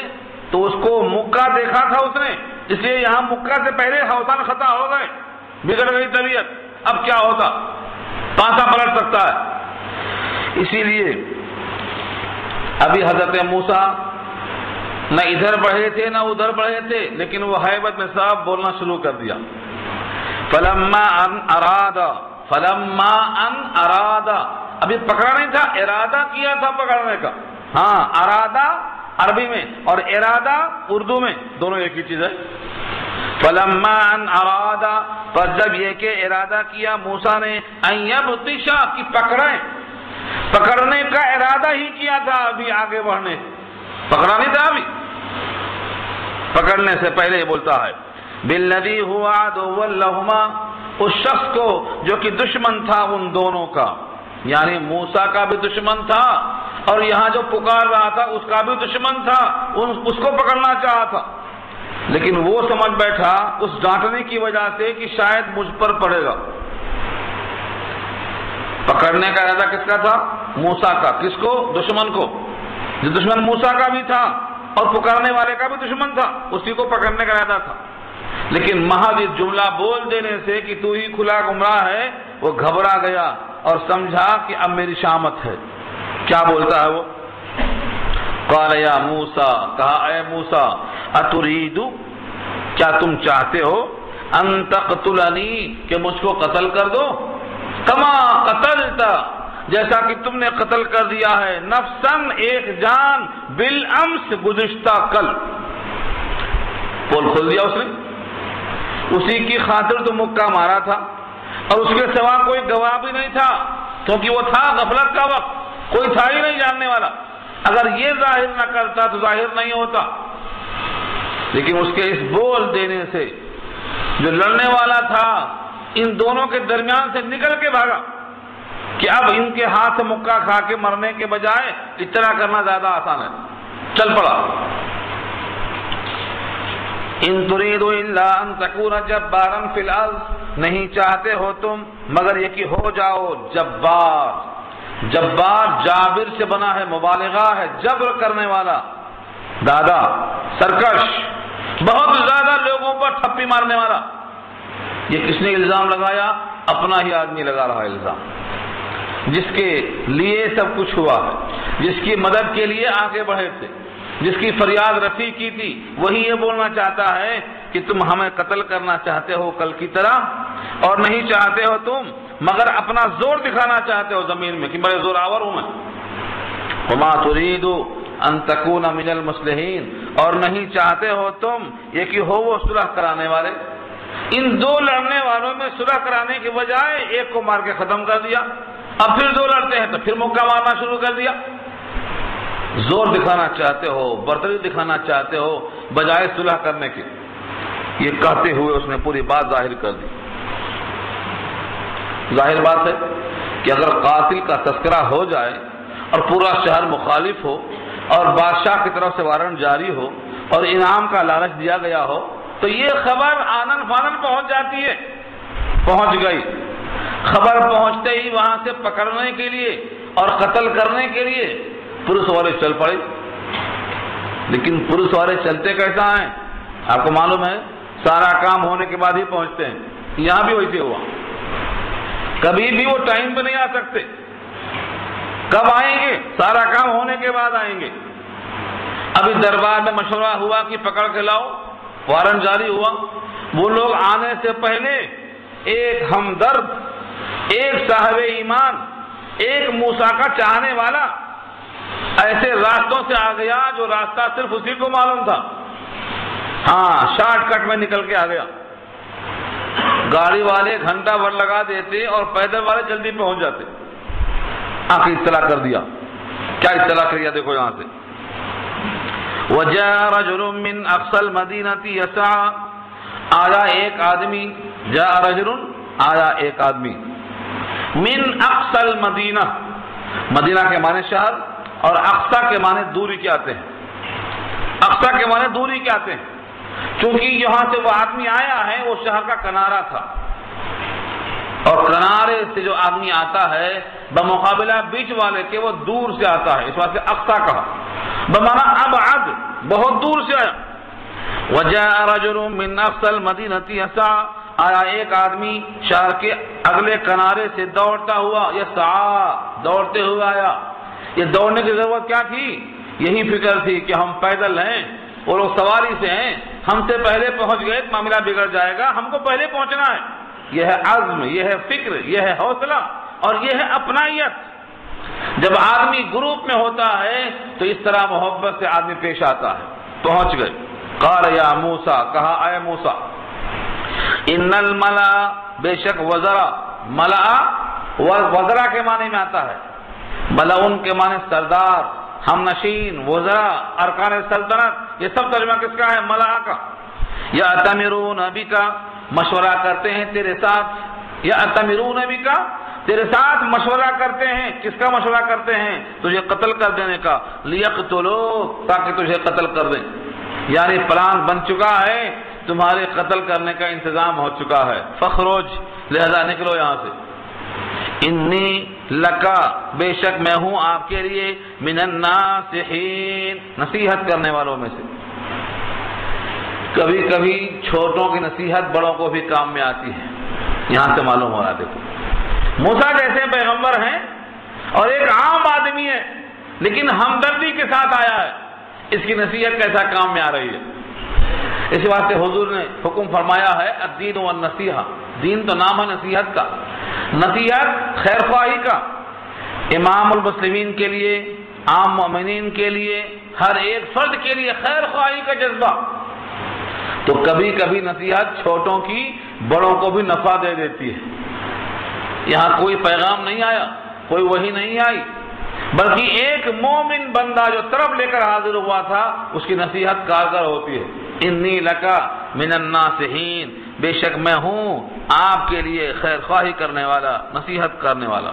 تو اس کو مکہ دیکھا تھا اس نے، اس لیے یہاں مکہ سے پہلے حوصان خطا ہو گئے، بگڑ گئی طبیعت، اب کیا ہوتا، پانسا پلٹ سکتا ہے۔ اسی لیے ابھی حضرت موسیٰ نہ ادھر بڑھے تھے نہ ادھر بڑھے تھے، لیکن وہ حیبت میں صاحب بولنا شروع کر دیا۔ فلما ان اراد، ابھی پکڑا نہیں تھا، ارادہ کیا تھا پکڑنے کا، ہاں ارادہ عربی میں اور ارادہ اردو میں دونوں ایک ہی چیز ہے۔ فلما ان اراد، پر جب یہ کہ ارادہ کیا موسیٰ نے، ان یبطش، کی پکڑیں، پکڑنے کا ارادہ ہی کیا تھا، ابھی آگے بڑھنے، پکڑا نہیں تھا ابھی، پکڑنے سے پہلے یہ بولتا ہے، بالذی هو عدو لہما، اس شخص کو جو کہ دشمن تھا ان دونوں کا، یعنی موسیٰ کا بھی دشمن تھا اور یہاں جو پکار رہا تھا اس کا بھی دشمن تھا، اس کو پکڑنا چاہا تھا، لیکن وہ سمجھ بیٹھا اس ڈانٹنے کی وجہ سے کہ شاید مجھ پر پڑے گا۔ پکڑنے کا ارادہ کس کا تھا؟ موسیٰ کا۔ کس کو؟ دشمن کو، جو دشمن موسیٰ کا بھی تھا اور پکارنے والے کا بھی دشمن تھا، اسی کو پکڑنے کا ارادہ تھا۔ لیکن محض یہ جملہ بول دینے سے کہ تو ہی کھلا گمراہ ہے، وہ گھبرا گیا اور سمجھا کہ اب میری شامت ہے۔ کیا بولتا ہے وہ؟ قال یا موسیٰ، کہا اے موسیٰ، اترید، کیا تم چاہتے ہو ان تقتلنی، کہ مجھ کو قتل کر دو، کما قتلت، جیسا کہ تم نے قتل کر دیا ہے، نفسن، ایک جان، بالامس، گزشتہ کل۔ پول کھول دیا اس نے، اسی کی خاطر تو مکہ مارا تھا، اور اس کے سوا کوئی گواہ بھی نہیں تھا، کیونکہ وہ تھا غفلت کا وقت، کوئی تھا ہی نہیں جاننے والا۔ اگر یہ ظاہر نہ کرتا تو ظاہر نہیں ہوتا، لیکن اس کے اس بول دینے سے جو لڑنے والا تھا ان دونوں کے درمیان سے نکل کے بھاگا کہ اب ان کے ہاتھ سے مکہ کھا کے مرنے کے بجائے اتنا کرنا زیادہ آسان ہے، چل پڑا۔ ان تريد الا ان تكون جبارا في الارض، نہیں چاہتے ہو تم مگر یہ کہ ہو جاؤ جبار۔ جبار جابر سے بنا ہے، مبالغہ ہے، جبر کرنے والا، دادا، سرکش، بہت زیادہ لوگوں پر تھپی مارنے والا۔ یہ کس نے الزام لگایا؟ اپنا ہی آدمی لگا رہا ہے الزام، جس کے لیے سب کچھ ہوا ہے، جس کی مدد کے لیے آگے بڑھے تھے، جس کی فریاد رفع کی تھی، وہی یہ بولنا چاہتا ہے کہ تم ہمیں قتل کرنا چاہتے ہو کل کی طرح، اور نہیں چاہتے ہو تم مگر اپنا زور دکھانا چاہتے ہو زمین میں کہ بڑے زور آور ہوں میں۔ وما تريد ان تكون من المصلحين، اور نہیں چاہتے ہو تم یہ کہ ہو وہ صلح کرانے والے۔ ان دو لڑنے والوں میں صلح کرانے کے بجائے ایک کو مار کے ختم کر دیا، اب پھر دو لڑتے ہیں تو پھر مکہ مارنا شروع کر دیا۔ زور دکھانا چاہتے ہو، برتری دکھانا چاہتے ہو بجائے صلح کرنے کے۔ یہ کہتے ہوئے اس نے پوری بات ظاہر کر دی۔ ظاہر بات ہے کہ اگر قاتل کا تذکرہ ہو جائے اور پورا شہر مخالف ہو اور بادشاہ کی طرف سے وارنٹ جاری ہو اور انعام کا لالچ دیا گیا ہو تو یہ خبر آنن فانن پہنچ جاتی ہے۔ پہنچ گئی خبر، پہنچتے ہی وہاں سے پکڑنے کے لیے اور قتل کرنے کے لیے پولیس والے چل پڑے۔ لیکن پولیس والے چلتے کیسا ہیں؟ آپ کو معلوم ہے، سارا کام ہونے کے بعد ہی پہنچتے ہیں۔ یہاں بھی ویسے ہوا، کبھی بھی وہ ٹائم پہ نہیں آ سکتے۔ کب آئیں گے؟ سارا کام ہونے کے بعد آئیں گے۔ ابھی دربار میں مشورہ ہوا کہ پکڑ کے لاؤ، وارنٹ جاری ہوا، وہ لوگ آنے سے پہلے ایک ہمدرد، ایک صاحب ایمان، ایک موسیٰ کا چاہنے والا ایسے راستوں سے آ گیا جو راستہ صرف اسی کو معلوم تھا۔ ہاں، شارٹ کٹ میں نکل کے آ گیا۔ گاڑی والے گھنٹہ بھر لگا دیتے اور پیدل والے جلدی پہنچ جاتے۔ آ کے اطلاع کر دیا۔ کیا اطلاع کر دیا؟ دیکھو یہاں سے، وَجَاءَ رَجُلٌ مِّنْ أَقْصَى الْمَدِينَةِ يَسْعَىٰ، آیا ایک آدمی، جاء رجل، آیا ایک آدمی، من اقصى المدینہ، مدینہ کے معنی شہر اور اقصی کے معنی دوری کے آتے ہیں۔ اقصی کے معنی دوری کے آتے ہیں، چونکہ یہاں سے وہ آدمی آیا ہے وہ شہر کا کنارہ تھا، اور کنارے سے جو آدمی آتا ہے بمقابلہ بیچ والے کے وہ دور سے آتا ہے، اس واسطے اقصی کہا، بمعنی ابعد، بہت دور سے آیا۔ وجاء رجل من اقصى المدینة يسعى، آیا ایک آدمی شہر کے اگلے کنارے سے دوڑتا ہوا، یسعى، دوڑتے ہوئے آیا۔ یہ دوڑنے کی ضرورت کیا تھی؟ یہی فکر تھی کہ ہم پیدل ہیں، وہ لوگ سواری سے ہیں، ہم سے پہلے پہنچ گئے تو معاملہ بگڑ جائے گا، ہم کو پہلے پہنچنا ہے۔ یہ ہے عزم، یہ ہے فکر، یہ ہے حوصلہ، اور یہ ہے اپنائیت۔ جب آدمی گروپ میں ہوتا ہے تو اس طرح محبت سے آدمی پیش آتا ہے۔ پہنچ گئے۔ قال یا موسیٰ، کہا اے موسیٰ، ان الملا، بے شک وزرا، ملا وزرا کے معنی میں آتا ہے، ملعون کے معنی سردار، ہم نشین، وزرا، ارکان سلطنت، یہ سب ترجمہ کس کا ہے؟ ملا کا۔ یأتمرون بک، مشورہ کرتے ہیں تیرے ساتھ، یأتمرون بک، تیرے ساتھ مشورہ کرتے ہیں۔ کس کا مشورہ کرتے ہیں؟ تجھے قتل کر دینے کا، لیقتلوک، تاکہ تجھے قتل کر دیں، یعنی پلان بن چکا ہے، تمہارے قتل کرنے کا انتظام ہو چکا ہے، فخرج، لہذا نکلو یہاں سے۔ انی لکا، بے شک میں ہوں آپ کے لیے، من الناصحین، نصیحت کرنے والوں میں سے۔ کبھی کبھی چھوٹوں کی نصیحت بڑوں کو بھی کام میں آتی ہے. یہاں سے معلوم ہو رہا ہے. دیکھو موسیٰ جیسے پیغمبر ہیں اور ایک عام آدمی ہے لیکن ہمدردی کے ساتھ آیا ہے. اس کی نصیحت کیسا کام میں آ رہی ہے. اس واسطے حضور نے حکم فرمایا ہے الدین والنصیحہ. دین تو نام ہے نصیحت کا. نصیحت خیر خواہی کا. امام المسلمین کے لیے، عام مومنین کے لیے، ہر ایک فرد کے لیے خیر خواہی کا جذبہ. تو کبھی کبھی نصیحت چھوٹوں کی بڑوں کو بھی نفع دے دیتی ہے. یہاں کوئی پیغام نہیں آیا، کوئی وحی نہیں آئی، بلکہ ایک مومن بندہ جو طرف لے کر حاضر ہوا تھا اس کی نصیحت کارگر ہوتی ہے. انی لکا من الناصحین، بے شک میں ہوں آپ کے لیے خیر خواہی کرنے والا، نصیحت کرنے والا.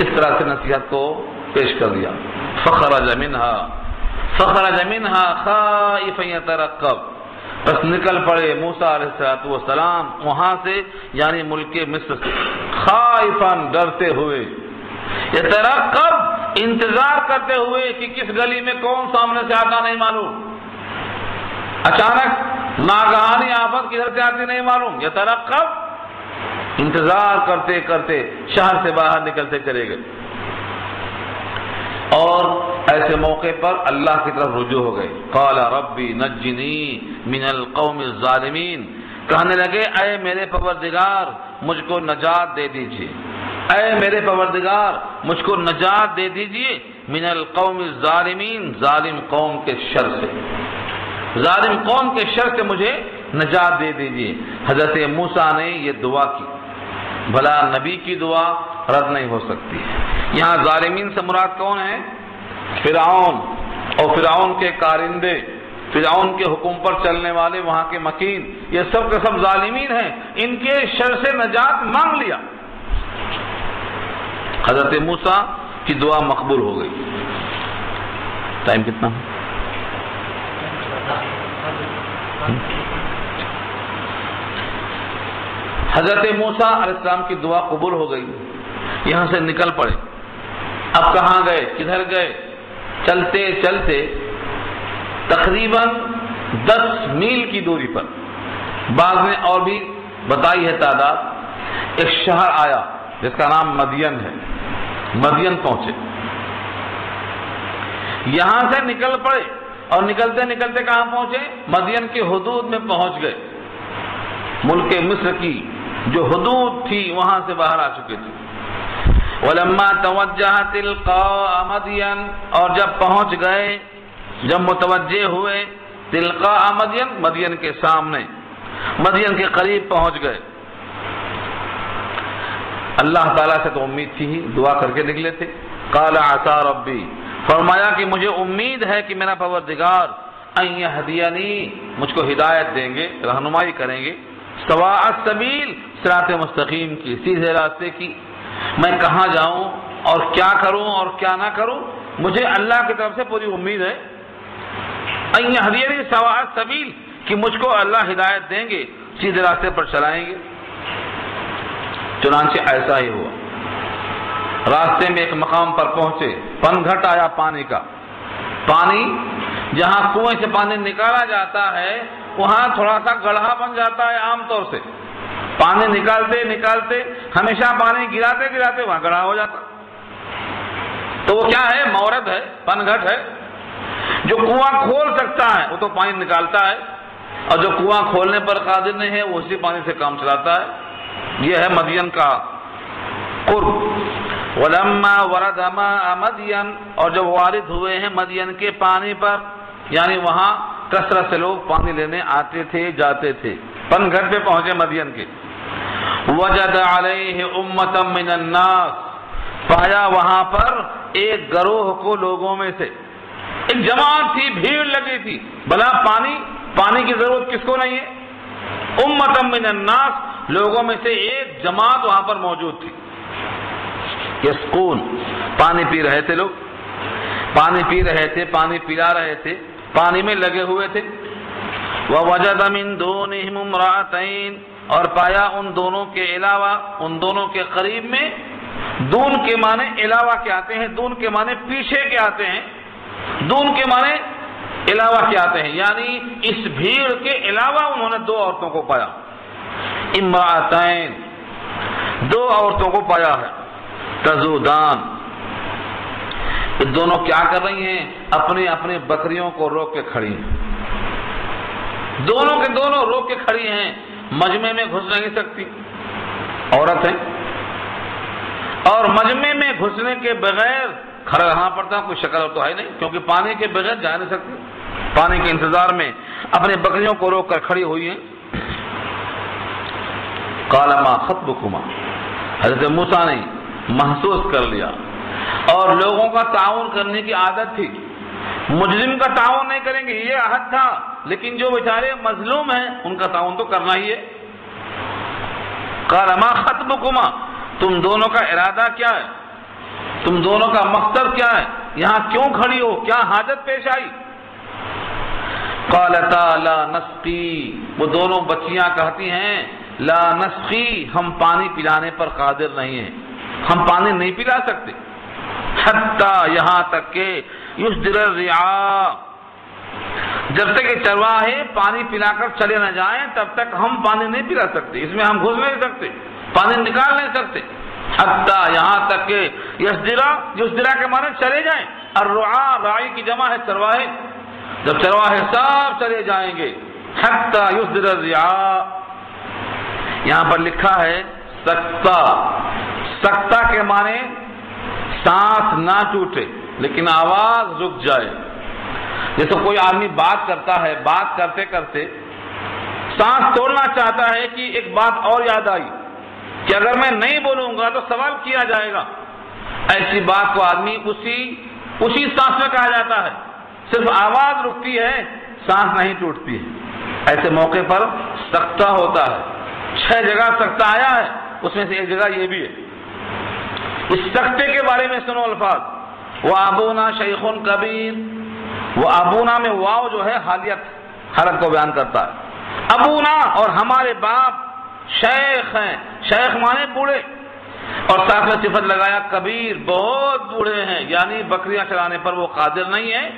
اس طرح سے نصیحت کو پیش کر دیا. فخرج منها خائفا يترقب، بس نکل پڑے موسیٰ علیہ السلام وہاں سے، یعنی ملک مصر سے، خائفا ڈرتے ہوئے، یترقب انتظار کرتے ہوئے کہ کس گلی میں کون سامنے سے آتا نہیں معلوم، اچانک ناگہانی آفت کدھر سے آتی نہیں معلوم. یترقب انتظار کرتے کرتے شہر سے باہر نکلتے چلے گئے. اور ایسے موقع پر اللہ کی طرف رجوع ہو گئے. قال ربی نجنی من القوم الظالمین، کہنے لگے اے میرے پروردگار مجھ کو نجات دے دیجیے، اے میرے پروردگار مجھ کو نجات دے دیجیے، من القوم الظالمین، ظالم قوم کے شر سے، ظالم قوم کے شر سے مجھے نجات دے دیجیے. حضرت موسیٰ نے یہ دعا کی. بھلا نبی کی دعا رد نہیں ہو سکتی. یہاں ظالمین سے مراد کون ہے؟ فرعون اور فرعون کے کارندے، فرعون کے حکم پر چلنے والے وہاں کے مکین، یہ سب کے سب ظالمین ہیں. ان کے شر سے نجات مانگ لیا. حضرت موسیٰ کی دعا مقبول ہو گئی. ٹائم کتنا؟ حضرت موسیٰ علیہ السلام کی دعا قبول ہو گئی. یہاں سے نکل پڑے. اب کہاں گئے، کدھر گئے؟ چلتے چلتے تقریباً 10 میل کی دوری پر، بعض نے اور بھی بتائی ہے تعداد، ایک شہر آیا جس کا نام مدین ہے. مدین پہنچے. یہاں سے نکل پڑے اور نکلتے نکلتے کہاں پہنچے؟ مدین کی حدود میں پہنچ گئے. ملک مصر کی جو حدود تھی وہاں سے باہر آ چکے تھے. وَلَمَّا تَوَجَّهَ تِلْقَاءَ مَدْيَنَ، اور جب پہنچ گئے، جب متوجہ ہوئے تلقاء مدین، مدین کے سامنے، مدین کے قریب پہنچ گئے. اللہ تعالیٰ سے تو امید تھی ہی، دعا کر کے نکلے تھے. قَالَ عَسَىٰ رَبِّي، فرمایا کہ مجھے امید ہے کہ میرا پروردگار ان یہدینی، مجھ کو ہدایت دیں گے، رہنمائی کریں گے، سواء السبیل، صراط مستقیم کی، سیدھے راستے کی. میں کہاں جاؤں اور کیا کروں اور کیا نہ کروں، مجھے اللہ کی طرف سے پوری امید ہے. ان یہدینی سواء السبیل، کہ مجھ کو اللہ ہدایت دیں گے، سیدھے راستے پر چلائیں گے. چنانچہ ایسا ہی ہوا. راستے میں ایک مقام پر پہنچے، پن گھٹ آیا پانی کا. پانی جہاں کنویں سے پانی نکالا جاتا ہے وہاں تھوڑا سا گڑھا بن جاتا ہے عام طور سے. پانی نکالتے نکالتے ہمیشہ پانی گراتے گراتے وہاں گڑھا ہو جاتا. تو وہ کیا ہے؟ مورد ہے، پن گھٹ ہے. جو کنواں کھول سکتا ہے وہ تو پانی نکالتا ہے، اور جو کنواں کھولنے پر قادر نہیں ہے وہ اسی پانی سے کام چلاتا ہے. یہ ہے مدین کا قرب. وَلَمَّا وَرَدَ مَاءَ مَدْيَنَ، اور جب وارد ہوئے ہیں مدین کے پانی پر، یعنی وہاں کثرت سے لوگ پانی لینے آتے تھے جاتے تھے. پن گھر پہ پہنچے مدین کے. وَجَدَ عَلَيْهِ أُمَّةً مِّنَ النَّاسِ، پایا وہاں پر ایک گروہ کو لوگوں میں سے، ایک جماعت تھی، بھیڑ لگی تھی. بلا پانی کی ضرورت کس کو نہیں ہے؟ أُمَّةً مِّنَ النَّاسِ، لوگوں میں سے ایک جماعت وہاں پر موجود تھی. یسقون، پانی پی رہے تھے لوگ، پانی پی رہے تھے، پانی پلا رہے تھے، پانی میں لگے ہوئے تھے. وَوَجَدَ مِن دُونِهِمُ امْرَأَتَيْنِ، اور پایا ان دونوں کے علاوہ، ان دونوں کے قریب میں. دون کے معنی علاوہ کے آتے ہیں، دون کے معنی پیچھے کے آتے ہیں، دون کے معنی علاوہ کیا آتے ہیں، یعنی اس بھیڑ کے علاوہ انہوں نے 2 عورتوں کو پایا، امرأتین، 2 عورتوں کو پایا ہے، تذودان، یہ دونوں کیا کر رہی ہیں؟ اپنے اپنے بکریوں کو روک کے کھڑی ہیں، دونوں کے دونوں روک کے کھڑی ہیں، مجمع میں گھس نہیں سکتی، عورت ہیں، اور مجمع میں گھسنے کے بغیر کھڑا رہنا پڑتا، کوئی شکل تو ہے نہیں، کیونکہ پانی کے بغیر جا نہیں سکتی، پانی کے انتظار میں اپنے بکریوں کو روک کر کھڑی ہوئی ہیں۔ قال ما خطبكما، حضرت موسیٰ نے محسوس کر لیا، اور لوگوں کا تعاون کرنے کی عادت تھی، مجرم کا تعاون نہیں کریں گے یہ عہد تھا، لیکن جو بیچارے مظلوم ہیں ان کا تعاون تو کرنا ہی ہے۔ قال ما خطبكما، تم دونوں کا ارادہ کیا ہے، تم دونوں کا مقصد کیا ہے، یہاں کیوں کھڑی ہو، کیا حاجت پیش آئی؟ قالتا لا نسقی، وہ دونوں بچیاں کہتی ہیں لا نسقی، ہم پانی پلانے پر قادر نہیں ہیں، ہم پانی نہیں پلا سکتے، حتی یہاں تک کہ یصدر الرعاء، جب تک یہ چرواہے پانی پلا کر چلے نہ جائیں تب تک ہم پانی نہیں پلا سکتے، اس میں ہم گھس نہیں سکتے، پانی نکال نہیں سکتے، حتی یہاں تک کہ یصدر کے معنی چلے جائیں، الرعاء راعی کی جمع ہے چرواہے، جب چرواہے سب چلے جائیں گے، حتی یصدر الرعاء، یہاں پر لکھا ہے سکتہ، سکتہ کے معنی سانس نہ ٹوٹے لیکن آواز رک جائے، جیسے کوئی آدمی بات کرتا ہے، بات کرتے کرتے سانس توڑنا چاہتا ہے کہ ایک بات اور یاد آئی کہ اگر میں نہیں بولوں گا تو سوال کیا جائے گا، ایسی بات کو آدمی اسی سانس میں کہا جاتا ہے، صرف آواز رکتی ہے، سانس نہیں ٹوٹتی ہے، ایسے موقع پر سکتہ ہوتا ہے، 6 جگہ سکتہ آیا ہے، اس میں سے ایک جگہ یہ بھی ہے۔ اس سکتے کے بارے میں سنو الفاظ، وَأَبُونَا شَيْخٌ کبیر، وہ ابونا میں واو جو ہے حالت کو بیان کرتا ہے، ابونا اور ہمارے باپ شیخ ہیں، شیخ مانے بوڑھے، اور ساتھ میں صفت لگایا کبیر، بہت بوڑھے ہیں، یعنی بکریاں چلانے پر وہ قادر نہیں ہیں،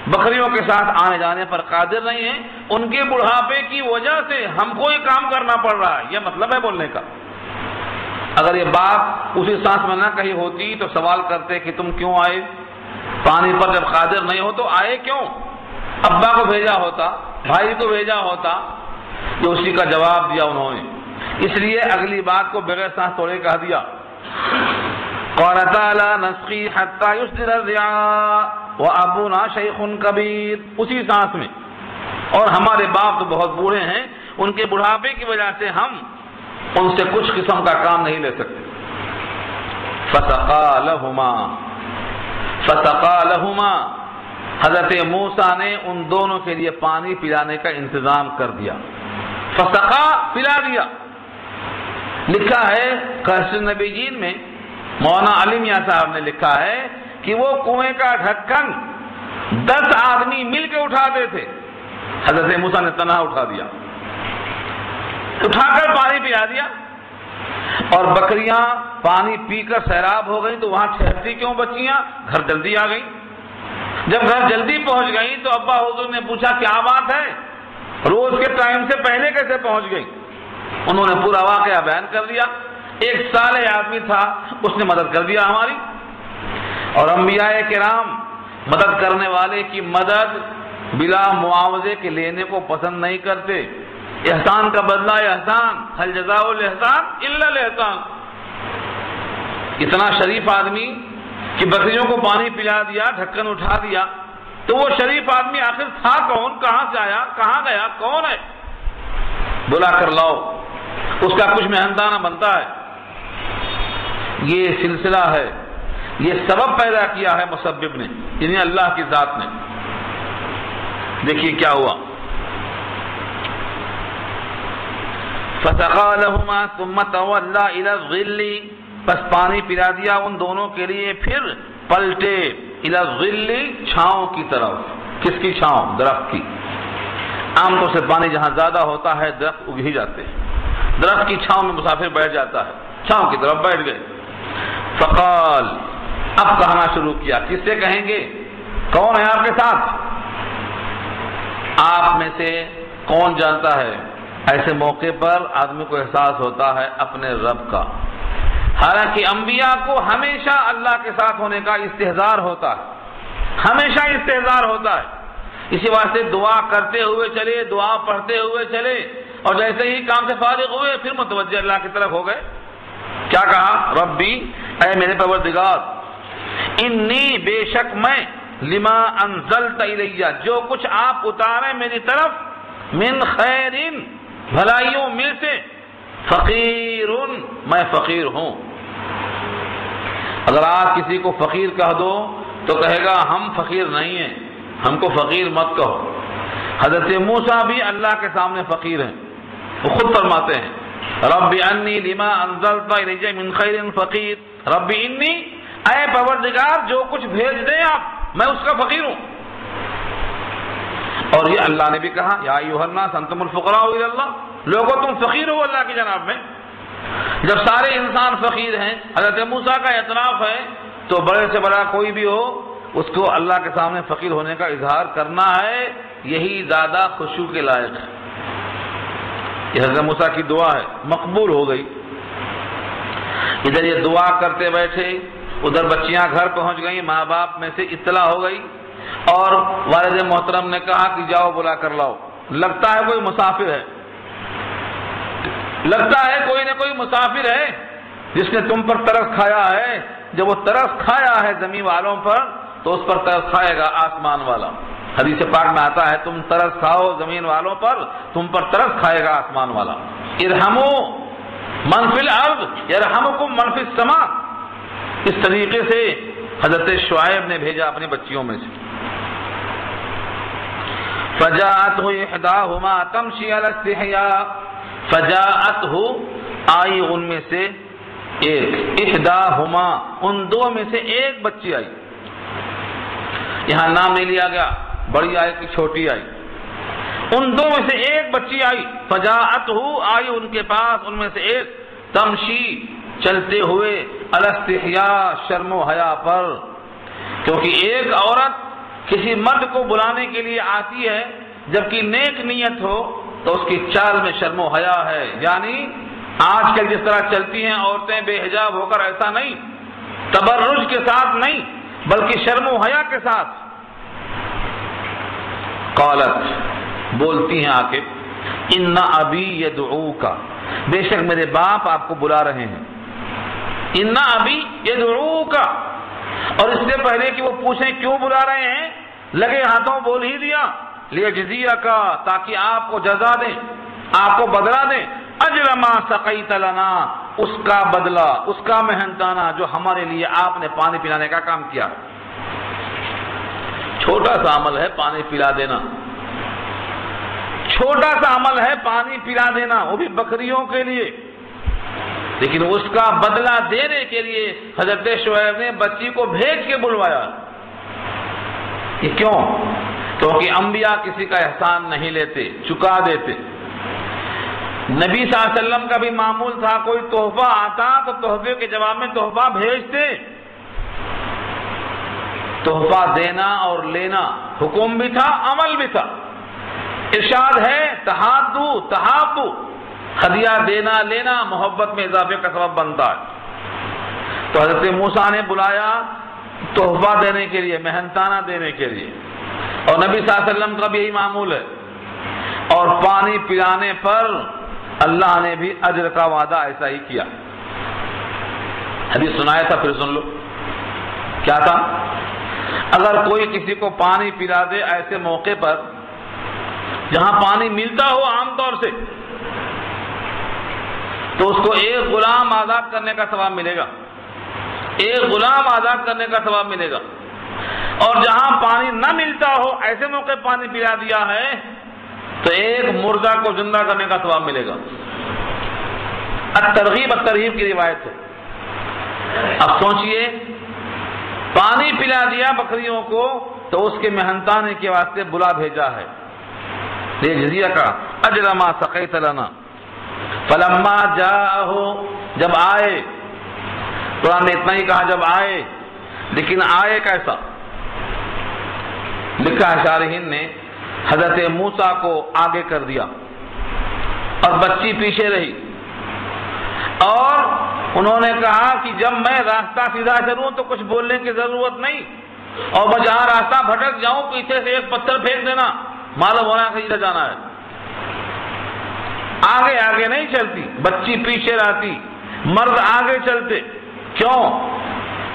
بکریوں کے ساتھ آنے جانے پر قادر نہیں ہیں، ان کے بڑھاپے کی وجہ سے ہم کو یہ کام کرنا پڑ رہا ہے، یہ مطلب ہے بولنے کا۔ اگر یہ بات اسی سانس میں نہ کہی ہوتی تو سوال کرتے کہ تم کیوں آئے، پانی پر جب قادر نہیں ہو تو آئے کیوں، ابا کو بھیجا ہوتا، بھائی کو بھیجا ہوتا، جو اسی کا جواب دیا انہوں نے، اس لیے اگلی بات کو بغیر سانس توڑے کہہ دیا، قالتا لا نسقی حتی یصدر الرعاء وابونا شیخ کبیر، اسی سانس میں، اور ہمارے باپ تو بہت بوڑھے ہیں، ان کے بڑھاپے کی وجہ سے ہم ان سے کچھ قسم کا کام نہیں لے سکتے۔ فسقا لہما، حضرت موسیٰ نے ان دونوں کے لیے پانی پلانے کا انتظام کر دیا، فسقا پلا دیا۔ لکھا ہے قصص النبیین میں، مولانا علی میاں صاحب نے لکھا ہے کہ وہ کنویں کا ڈھکن 10 آدمی مل کے اٹھاتے تھے، حضرت موسیٰ نے تنہا اٹھا دیا، اٹھا کر پانی پلا دیا، اور بکریاں پانی پی کر سیراب ہو گئی تو وہاں ٹھہرتی کیوں بچیاں، گھر جلدی آ گئی، جب گھر جلدی پہنچ گئی تو ابا حضور نے پوچھا کیا بات ہے، روز کے ٹائم سے پہلے کیسے پہنچ گئی؟ انہوں نے پورا واقعہ بیان کر دیا، ایک صالح آدمی تھا، اس نے مدد کر دیا ہماری، اور انبیاء کرام مدد کرنے والے کی مدد بلا معاوضے کے لینے کو پسند نہیں کرتے، احسان کا بدلہ احسان، هل جزاء الاحسان الا الاحسان۔ اتنا شریف آدمی کہ بکریوں کو پانی پلا دیا، ڈھکن اٹھا دیا، تو وہ شریف آدمی آخر تھا کون، کہاں سے آیا، کہاں گیا، کون ہے، بلا کر لاؤ، اس کا کچھ محنتانہ بنتا ہے۔ یہ سلسلہ ہے، یہ سبب پیدا کیا ہے مسبب نے، یعنی اللہ کی ذات نے۔ دیکھیے کیا ہوا، فسقا لهما ثم تولى الى الظل، بس پانی پلا دیا ان دونوں کے لیے، پھر پلٹے الى الظل، چھاؤں کی طرف۔ کس کی چھاؤں؟ درخت کی۔ عام طور سے پانی جہاں زیادہ ہوتا ہے درخت اگ ہی جاتے ہیں، درخت کی چھاؤں میں مسافر بیٹھ جاتا ہے، چھاؤں کی طرف بیٹھ گئے۔ فقال، اب کہنا شروع کیا، کس سے کہیں گے، کون ہے آپ کے ساتھ؟ آپ میں سے کون جانتا ہے ایسے موقع پر آدمی کو احساس ہوتا ہے اپنے رب کا. حالانکہ انبیاء کو ہمیشہ اللہ کے ساتھ ہونے کا استحضار ہوتا ہے، ہمیشہ استحضار ہوتا ہے. اسی واسطے دعا کرتے ہوئے چلے، دعا پڑھتے ہوئے چلے، اور جیسے ہی کام سے فارغ ہوئے پھر متوجہ اللہ کی طرف ہو گئے. کیا کہا؟ ربی، اے میرے پروردگار، انی، بے شک میں، لما انزلت الیہ، جو کچھ آپ اتارے میری طرف، من خیر، بھلائیوں میں سے، فقیر، میں فقیر ہوں. اگر آپ کسی کو فقیر کہہ دو تو کہے گا ہم فقیر نہیں ہیں، ہم کو فقیر مت کہو. حضرت موسیٰ بھی اللہ کے سامنے فقیر ہیں. وہ خود فرماتے ہیں رب انی لما انزلت الیہ من خیر فقیر، رب انی، اے پروردگار جو کچھ بھیج دیں آپ، میں اس کا فقیر ہوں. اور یہ اللہ نے بھی کہا یا ایھا الناس انتم الفقراء الی اللہ، لوگوں تم فقیر ہو اللہ کی جناب میں. جب سارے انسان فقیر ہیں، حضرت موسیٰ کا اعتراف ہے، تو بڑے سے بڑا کوئی بھی ہو اس کو اللہ کے سامنے فقیر ہونے کا اظہار کرنا ہے. یہی زیادہ خشوع کے لائق ہے. یہ حضرت موسیٰ کی دعا ہے، مقبول ہو گئی. ادھر یہ دعا کرتے بیٹھے، ادھر بچیاں گھر پہنچ گئیں، ماں باپ میں سے اطلاع ہو گئی، اور والد محترم نے کہا کہ جاؤ بلا کر لاؤ. لگتا ہے کوئی مسافر ہے، لگتا ہے کوئی نہ کوئی مسافر ہے جس نے تم پر ترس کھایا ہے. جب وہ ترس کھایا ہے زمین والوں پر تو اس پر ترس کھائے گا آسمان والا. حدیث پاک میں آتا ہے تم ترس کھاؤ زمین والوں پر، تم پر ترس کھائے گا آسمان والا. ارحموا من فی الارض یرحمکم من فی السماء. اس طریقے سے حضرت شعیب نے بھیجا اپنی بچیوں میں سے. فجاءته احداهما تمشي على استحياء، فجاءته، آئی ان میں سے ایک، احداهما، ان دو میں سے ایک بچی آئی. یہاں نام نہیں لیا گیا، بڑی آئی کہ چھوٹی آئی، ان دو میں سے ایک بچی آئی. فجاءته، آئی ان کے پاس ان میں سے ایک، تمشی، چلتے ہوئے، علی استحیاء، شرم و حیا پر. کیونکہ ایک عورت کسی مرد کو بلانے کے لیے آتی ہے جبکہ نیک نیت ہو تو اس کی چال میں شرم و حیا ہے. یعنی آج کل جس طرح چلتی ہیں عورتیں بے حجاب ہو کر، ایسا نہیں، تبرج کے ساتھ نہیں بلکہ شرم و حیا کے ساتھ. قالت، بولتی ہیں آ کے، ان ابی یدعوک، بے شک میرے باپ آپ کو بلا رہے ہیں. ان ابی یدعوک، اور اس سے پہلے کہ وہ پوچھیں کیوں بلا رہے ہیں، لگے ہاتھوں بول ہی دیا، لیجزیک، تاکہ آپ کو جزا دیں، آپ کو بدلہ دیں، اجر ما سقیت لنا، اس کا بدلہ، اس کا محنتانہ جو ہمارے لیے آپ نے پانی پلانے کا کام کیا. چھوٹا سا عمل ہے پانی پلا دینا، چھوٹا سا عمل ہے پانی پلا دینا، وہ بھی بکریوں کے لیے. لیکن اس کا بدلہ دینے کے لیے حضرت شعیب نے بچی کو بھیج کے بلوایا. یہ کیوں؟ کیونکہ انبیاء کسی کا احسان نہیں لیتے، چکا دیتے. نبی صلی اللہ علیہ وسلم کا بھی معمول تھا، کوئی تحفہ آتا تو تحفے کے جواب میں تحفہ بھیجتے. تحفہ دینا اور لینا حکم بھی تھا، عمل بھی تھا. ارشاد ہے تحادو تحابو، ہدیہ دینا لینا محبت میں اضافے کا سبب بنتا ہے. تو حضرت موسیٰ نے بلایا تحفہ دینے کے لیے، محنتانہ دینے کے لیے، اور نبی صلی اللہ علیہ وسلم کا بھی یہی معمول ہے. اور پانی پلانے پر اللہ نے بھی اجر کا وعدہ ایسا ہی کیا. حدیث سنایا تھا، پھر سن لو کیا تھا. اگر کوئی کسی کو پانی پلا دے ایسے موقع پر جہاں پانی ملتا ہو عام طور سے، تو اس کو ایک غلام آزاد کرنے کا ثواب ملے گا، ایک غلام آزاد کرنے کا ثواب ملے گا. اور جہاں پانی نہ ملتا ہو ایسے موقع پانی پلا دیا ہے تو ایک مردہ کو زندہ کرنے کا ثواب ملے گا. الترغیب الترہیب کی روایت ہے. اب سوچئے، پانی پلا دیا بکریوں کو تو اس کے محنتانے کے واسطے بلا بھیجا ہے. جزیہ کا اجر ما سقیت لنا. فلما جاءہ، جب آئے، قرآن نے اتنا ہی کہا جب آئے، لیکن آئے کیسا؟ لکھا ہے شارحین نے حضرت موسیٰ کو آگے کر دیا اور بچی پیچھے رہی، اور انہوں نے کہا کہ جب میں راستہ سیدھا چلوں تو کچھ بولنے کی ضرورت نہیں، اور میں جہاں راستہ بھٹک جاؤں پیچھے سے ایک پتھر پھینک دینا، معلوم ہونا کہ ادھر جانا ہے۔ آگے آگے نہیں چلتی، بچی پیچھے رہتی، مرد آگے چلتے۔ کیوں؟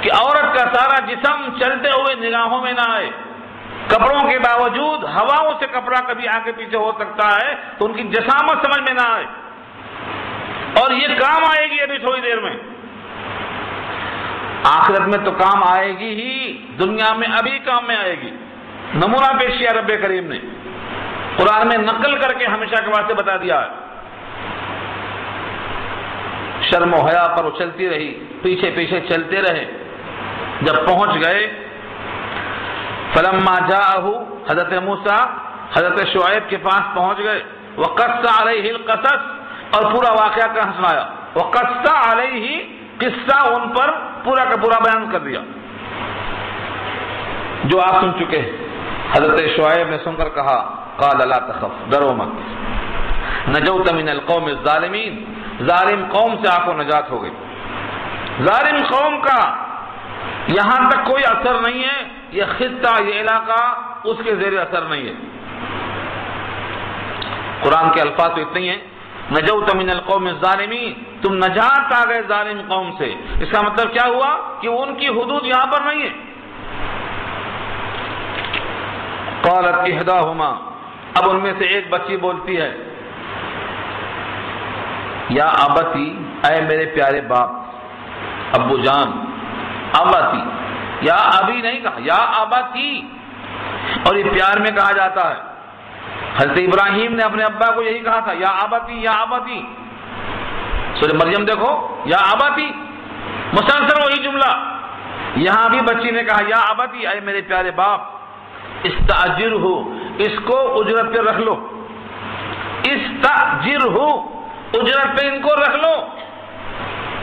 کہ عورت کا سارا جسم چلتے ہوئے نگاہوں میں نہ آئے، کپڑوں کے باوجود ہواؤں سے کپڑا کبھی آگے پیچھے ہو سکتا ہے تو ان کی جسامت سمجھ میں نہ آئے، اور یہ کام آئے گی ابھی تھوڑی دیر میں، آخرت میں تو کام آئے گی ہی، دنیا میں ابھی کام میں آئے گی۔ نمونہ پیش کیا رب کریم نے، قرآن میں نقل کر کے ہمیشہ کے واسطے بتا دیا ہے۔ شرم و حیا پر وہ چلتی رہی، پیچھے پیچھے چلتے رہے، جب پہنچ گئے فلما جاءہ، حضرت موسیٰ حضرت شعیب کے پاس پہنچ گئے، وقص علیہ القصص، اور پورا واقعہ کہاں سنایا، وقص علیہ، قصہ ان پر پورا کا پورا بیان کر دیا جو آپ سن چکے ہیں۔ حضرت شعیب نے سن کر کہا قال لا تخف، ڈرو مت، نجوت من القوم الظالمین، ظالم قوم سے آپ کو نجات ہو گئی۔ ظالم قوم کا یہاں تک کوئی اثر نہیں ہے، یہ خطہ، یہ علاقہ اس کے زیر اثر نہیں ہے۔ قرآن کے الفاظ تو اتنے ہی ہیں، نجوت من القوم الظالمین، تم نجات پا گئے ظالم قوم سے۔ اس کا مطلب کیا ہوا کہ ان کی حدود یہاں پر نہیں ہے۔ قالت احداہما، اب ان میں سے ایک بچی بولتی ہے، یا ابتی، اے میرے پیارے باپ، ابو جان، ابتی، یا ابھی نہیں کہا، یا ابتی، اور یہ پیار میں کہا جاتا ہے۔ حضرت ابراہیم نے اپنے ابا کو یہی کہا تھا، یا ابتی، یا ابتی۔ سورہ مریم دیکھو، یا ابتی، مسلسل وہی جملہ۔ یہاں بھی بچی نے کہا، یا ابتی، اے میرے پیارے باپ، استاجرہ، اس کو اجرت پہ رکھ لو، استاجرہ، اجرت پہ ان کو رکھ لو،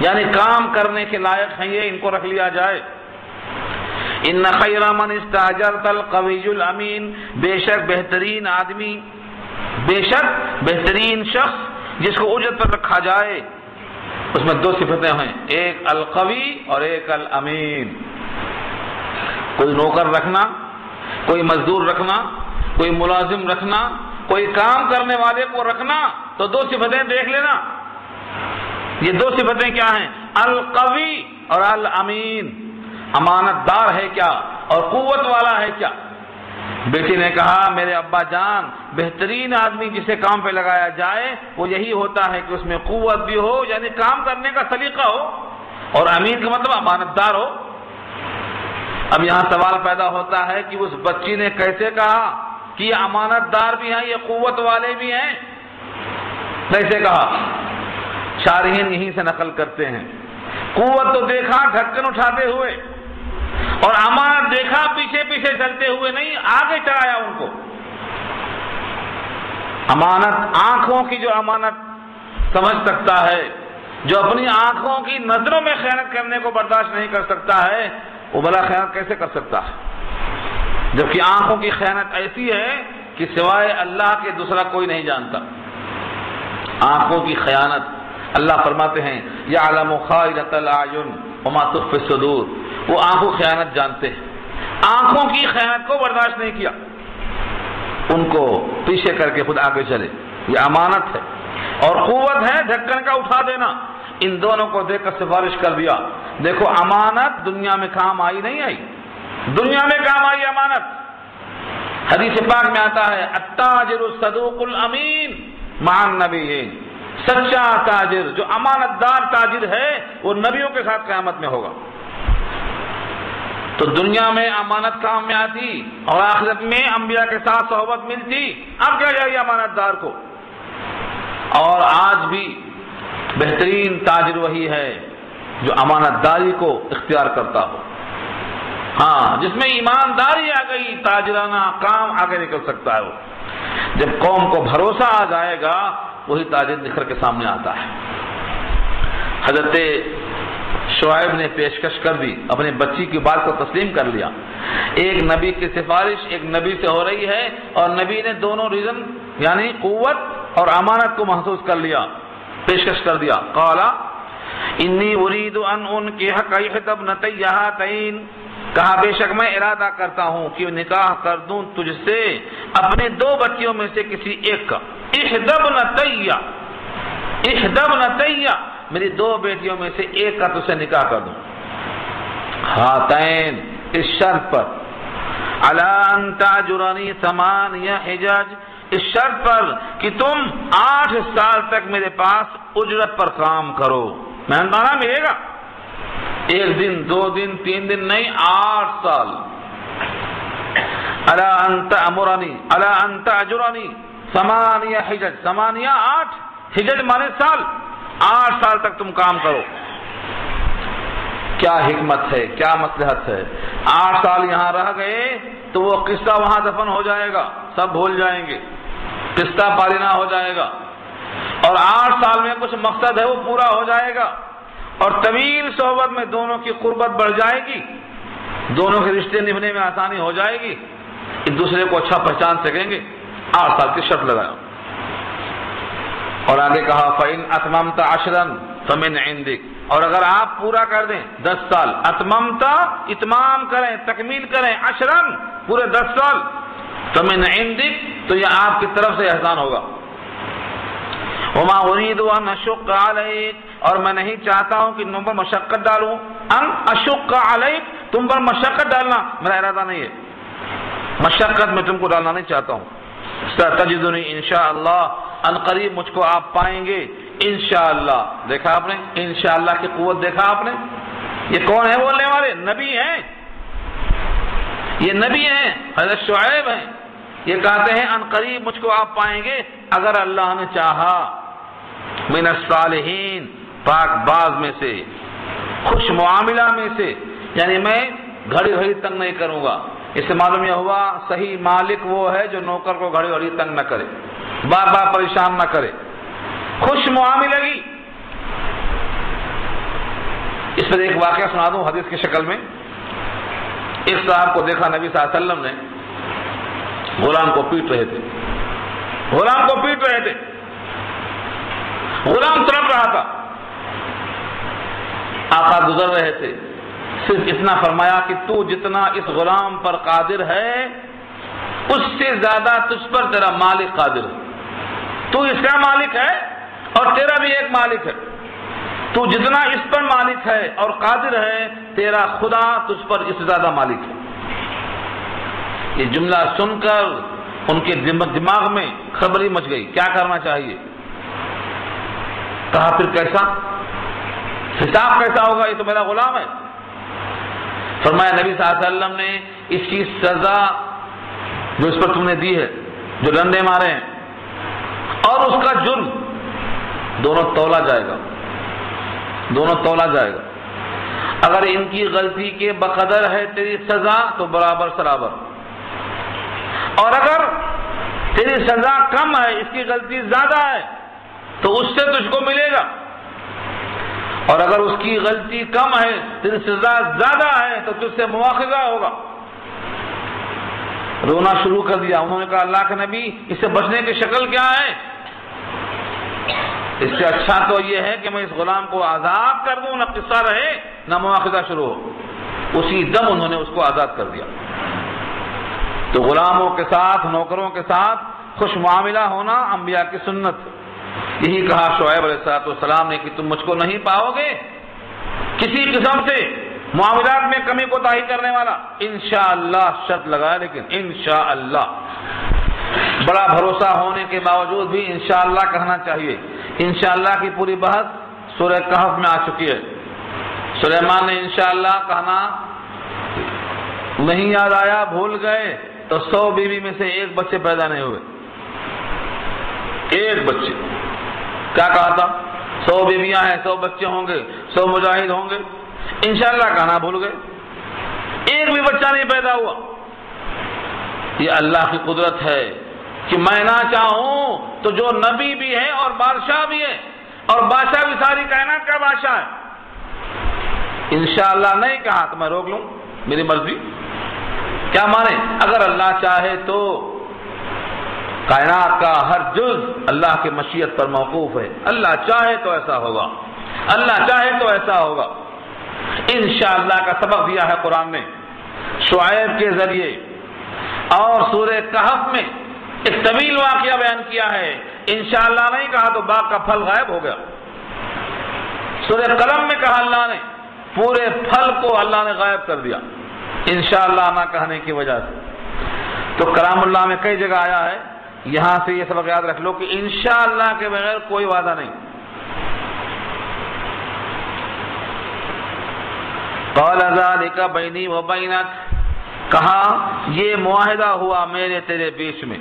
یعنی کام کرنے کے لائق ہیں یہ، ان کو رکھ لیا جائے۔ ان خیر من استاجرت القوی الامین، بے شک بہترین آدمی، بے شک بہترین شخص جس کو اجرت پر رکھا جائے، اس میں دو صفتیں ہیں، ایک القوی اور ایک الامین۔ کوئی نوکر رکھنا، کوئی مزدور رکھنا، کوئی ملازم رکھنا، کوئی کام کرنے والے کو رکھنا، تو دو صفتیں دیکھ لینا۔ یہ دو صفتیں کیا ہیں؟ القوی اور الامین، امانت دار ہے کیا اور قوت والا ہے کیا۔ بیٹی نے کہا میرے ابا جان، بہترین آدمی جسے کام پہ لگایا جائے وہ یہی ہوتا ہے کہ اس میں قوت بھی ہو، یعنی کام کرنے کا سلیقہ ہو، اور امین کا مطلب امانت دار ہو۔ اب یہاں سوال پیدا ہوتا ہے کہ اس بچی نے کیسے کہا کہ یہ امانت دار بھی ہیں، یہ قوت والے بھی ہیں، کیسے کہا؟ شارحین یہیں سے نقل کرتے ہیں، قوت تو دیکھا ڈھکن اٹھاتے ہوئے، اور امانت دیکھا پیچھے پیچھے چلتے ہوئے نہیں، آگے چڑھایا ان کو۔ امانت، آنکھوں کی جو امانت سمجھ سکتا ہے، جو اپنی آنکھوں کی نظروں میں خیانت کرنے کو برداشت نہیں کر سکتا ہے، وہ بھلا خیانت کیسے کر سکتا ہے؟ جبکہ آنکھوں کی خیانت ایسی ہے کہ سوائے اللہ کے دوسرا کوئی نہیں جانتا۔ آنکھوں کی خیانت، اللہ فرماتے ہیں یعلم خائنۃ الاعین وما تخفی الصدور، وہ آنکھوں خیانت جانتے ہیں، آنکھوں کی خیانت کو برداشت نہیں کیا، ان کو پیچھے کر کے خود آگے چلے۔ یہ امانت ہے اور قوت ہے ڈھکن کا اٹھا دینا۔ ان دونوں کو دیکھ کر سفارش کر دیا، دیکھو امانت دنیا میں کام آئی نہیں آئی، دنیا میں کام آئی امانت۔ حدیث پاک میں آتا ہے التاجر الصدوق الامین مع النبیین، سچا تاجر جو امانت دار تاجر ہے وہ نبیوں کے ساتھ قیامت میں ہوگا۔ تو دنیا میں امانت کام میں آتی اور آخرت میں انبیاء کے ساتھ صحبت ملتی، اب کیا جائے امانت دار کو۔ اور آج بھی بہترین تاجر وہی ہے جو امانت داری کو اختیار کرتا ہو۔ ہاں، جس میں ایمانداری آ گئی، تاجرانہ کام آگے نکل سکتا ہے وہ۔ جب قوم کو بھروسہ آ جائے گا وہی تاجر نکھر کے سامنے آتا ہے۔ حضرت شعیب نے پیشکش کر دی، اپنے بچی کی بات کو تسلیم کر لیا۔ ایک نبی کی سفارش ایک نبی سے ہو رہی ہے اور نبی نے دونوں ریزن یعنی قوت اور امانت کو محسوس کر لیا، پیشکش کر دیا۔ قال انی اريد ان انکحک احدی ابنتی ہاتین، کہا بے شک میں ارادہ کرتا ہوں کہ نکاح کر دوں تجھ سے اپنے دو بچیوں میں سے کسی ایک کا۔ احدی ابنتی، میری دو بیٹیوں میں سے ایک کا تجھ سے نکاح کر دوں۔ ہاتین، اس شرط پر، علی ان تاجرنی 8 حجج، اس شرط پر کہ تم 8 سال تک میرے پاس اجرت پر کام کرو، مہنگانا ملے گا، 1 دن 2 دن 3 دن نہیں، 8 سال۔ علی ان تأمرنی، علی ان تاجرنی 8 حجج، 8 حجج مانے سال، 8 سال تک تم کام کرو۔ کیا حکمت ہے، کیا مصلحت ہے، 8 سال یہاں رہ گئے تو وہ قصہ وہاں دفن ہو جائے گا، سب بھول جائیں گے، قصہ پالنا ہو جائے گا، اور 8 سال میں کچھ مقصد ہے وہ پورا ہو جائے گا، اور طویل صحبت میں دونوں کی قربت بڑھ جائے گی، دونوں کے رشتے نبھنے میں آسانی ہو جائے گی، ایک دوسرے کو اچھا پہچان سکیں گے۔ 8 سال کی شرط لگایا، اور آگے کہا فَإِنْ أَتْمَمْتَ عَشْرًا فَمِنْ عِنْدِكَ، اور اگر آپ پورا کر دیں 10 سال، اتممتا اتمام کریں، تکمیل کریں، 10 پورے 10 سال، فَمِنْ عِنْدِكَ، تو یہ آپ کی طرف سے احسان ہوگا۔ وَمَا أُرِيدُ أَنْ أَشُقَّ عَلَيْكَ، اور میں نہیں چاہتا ہوں کہ تم پر مشقت ڈالوں، ان اشق علیک، تم پر مشقت ڈالنا میرا ارادہ نہیں ہے، مشقت میں تم کو ڈالنا نہیں چاہتا ہوں۔ ستجدنی انشاءاللہ، ان قریب مجھ کو آپ پائیں گے انشاءاللہ۔ دیکھا آپ نے انشاءاللہ کی قوت، دیکھا آپ نے، یہ کون ہے بولنے والے؟ نبی ہیں، یہ نبی ہیں، حضرت شعیب ہیں، یہ کہتے ہیں ان قریب مجھ کو آپ پائیں گے اگر اللہ نے چاہا، من الصالحین، پاک باز میں سے، خوش معاملہ میں سے، یعنی میں گھڑی گھڑی تنگ نہیں کروں گا۔ اس سے معلوم یہ ہوا صحیح مالک وہ ہے جو نوکر کو گھڑی گھڑی تنگ نہ کرے، بار بار پریشان نہ کرے، خوش معاملگی۔ اس پر ایک واقعہ سنا دوں حدیث کی شکل میں۔ ایک صاحب کو دیکھا نبی صلی اللہ علیہ وسلم نے، غلام کو پیٹ رہے تھے، غلام کو پیٹ رہے تھے، غلام تڑپ رہا تھا، آقا گزر رہے تھے، صرف اتنا فرمایا کہ تو جتنا اس غلام پر قادر ہے اس سے زیادہ تجھ پر تیرا مالک قادر ہے، تو اس کا مالک ہے اور تیرا بھی ایک مالک ہے، تو جتنا اس پر مالک ہے اور قادر ہے تیرا خدا تجھ پر اس سے زیادہ مالک ہے۔ یہ جملہ سن کر ان کے دماغ میں خبری مچ گئی، کیا کرنا چاہیے؟ کہا پھر کیسا حساب کیسا ہوگا، یہ تو میرا غلام ہے۔ فرمایا نبی صلی اللہ علیہ وسلم نے اس کی سزا جو اس پر تم نے دی ہے، جو ڈنڈے مارے ہیں، اور اس کا جرم دونوں تولا جائے گا، دونوں تولا جائے گا۔ اگر ان کی غلطی کے بقدر ہے تیری سزا تو برابر سرابر، اور اگر تیری سزا کم ہے اس کی غلطی زیادہ ہے تو اس سے تجھ کو ملے گا، اور اگر اس کی غلطی کم ہے تیری سزا زیادہ ہے تو تجھ سے مواخذہ ہوگا۔ رونا شروع کر دیا۔ انہوں نے کہا اللہ کے نبی اس سے بچنے کی شکل کیا ہے؟ اس سے اچھا تو یہ ہے کہ میں اس غلام کو آزاد کر دوں، نہ قصہ رہے نہ مواخذہ شروع ہو۔ اسی دم انہوں نے اس کو آزاد کر دیا۔ تو غلاموں کے ساتھ، نوکروں کے ساتھ خوش معاملہ ہونا انبیاء کی سنت ہے۔ یہی کہا شعیب علیہ السلام نے کہ تم مجھ کو نہیں پاؤ گے کسی قسم سے معاملات میں کمی کوتاہی کرنے والا، انشاءاللہ شرط لگایا، لیکن انشاءاللہ بڑا بھروسہ ہونے کے باوجود بھی انشاءاللہ کہنا چاہیے۔ انشاءاللہ کی پوری بحث سورہ کہف میں آ چکی ہے۔ سلیمان نے انشاءاللہ کہنا نہیں یاد آیا، بھول گئے تو 100 بیوی میں سے ایک بچے پیدا نہیں ہوئے، ایک بچے۔ کیا کہا تھا؟ 100 بیویاں ہیں، 100 بچے ہوں گے، 100 مجاہد ہوں گے، انشاءاللہ کہنا بھول گئے، ایک بھی بچہ نہیں پیدا ہوا۔ یہ اللہ کی قدرت ہے کہ میں نہ چاہوں تو جو نبی بھی ہے اور بادشاہ بھی ہے، اور بادشاہ بھی ساری کائنات کا بادشاہ ہے، انشاءاللہ نہیں کہا تو میں روک لوں، میری مرضی. کیا مانے؟ اگر اللہ چاہے تو کائنات کا ہر جز اللہ کی مشیت پر موقوف ہے. اللہ چاہے تو ایسا ہوگا، اللہ چاہے تو ایسا ہوگا. انشاءاللہ کا سبق دیا ہے قرآن نے شعیب کے ذریعے، اور سورہ کہف میں ایک طویل واقعہ بیان کیا ہے. انشاءاللہ نہیں کہا تو باغ کا پھل غائب ہو گیا. سورہ قلم میں کہا اللہ نے، پورے پھل کو اللہ نے غائب کر دیا انشاءاللہ نہ کہنے کی وجہ سے. تو کلام اللہ میں کئی جگہ آیا ہے. یہاں سے یہ سبق یاد رکھ لو کہ انشاءاللہ کے بغیر کوئی وعدہ نہیں. قال ذلك بینی و بینک، کہا یہ معاہدہ ہوا میرے تیرے بیچ میں،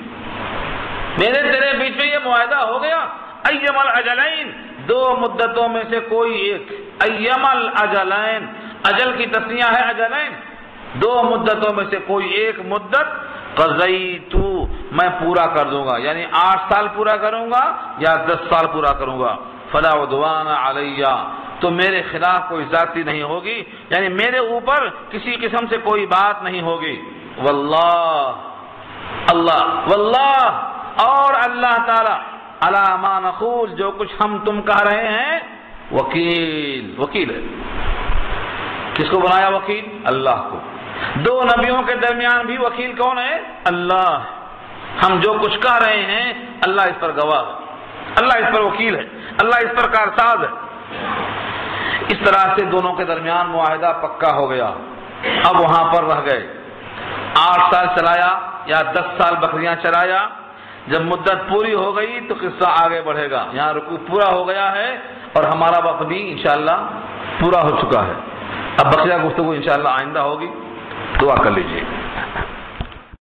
میرے تیرے بیچ میں یہ معاہدہ ہو گیا. ایم الاجلین، دو مدتوں میں سے کوئی ایک. ایم الاجلین، اجل کی تسنیہ ہے اجلین، دو مدتوں میں سے کوئی ایک مدت. قضیتو، میں پورا کر دوں گا، یعنی 8 سال پورا کروں گا یا 10 سال پورا کروں گا. فلا عدوان علیہ، تو میرے خلاف کوئی ذاتی نہیں ہوگی، یعنی میرے اوپر کسی قسم سے کوئی بات نہیں ہوگی. واللہ، اللہ، واللہ، اور اللہ تعالی، علی ما نقول، جو کچھ ہم تم کہہ رہے ہیں، وکیل، وکیل ہے. کس کو بنایا وکیل؟ اللہ کو. دو نبیوں کے درمیان بھی وکیل کون ہے؟ اللہ. ہم جو کچھ کہہ رہے ہیں اللہ اس پر گواہ ہے، اللہ اس پر وکیل ہے، اللہ اس پر کارساز ہے. اس طرح سے دونوں کے درمیان معاہدہ پکا ہو گیا. اب وہاں پر رہ گئے. 8 سال چلایا یا 10 سال بکریاں چلایا. جب مدت پوری ہو گئی تو قصہ آگے بڑھے گا. یہاں رکوع پورا ہو گیا ہے اور ہمارا وقت بھی انشاءاللہ پورا ہو چکا ہے. اب بقیہ گفتگو انشاءاللہ آئندہ ہوگی. دعا کر لیجیے.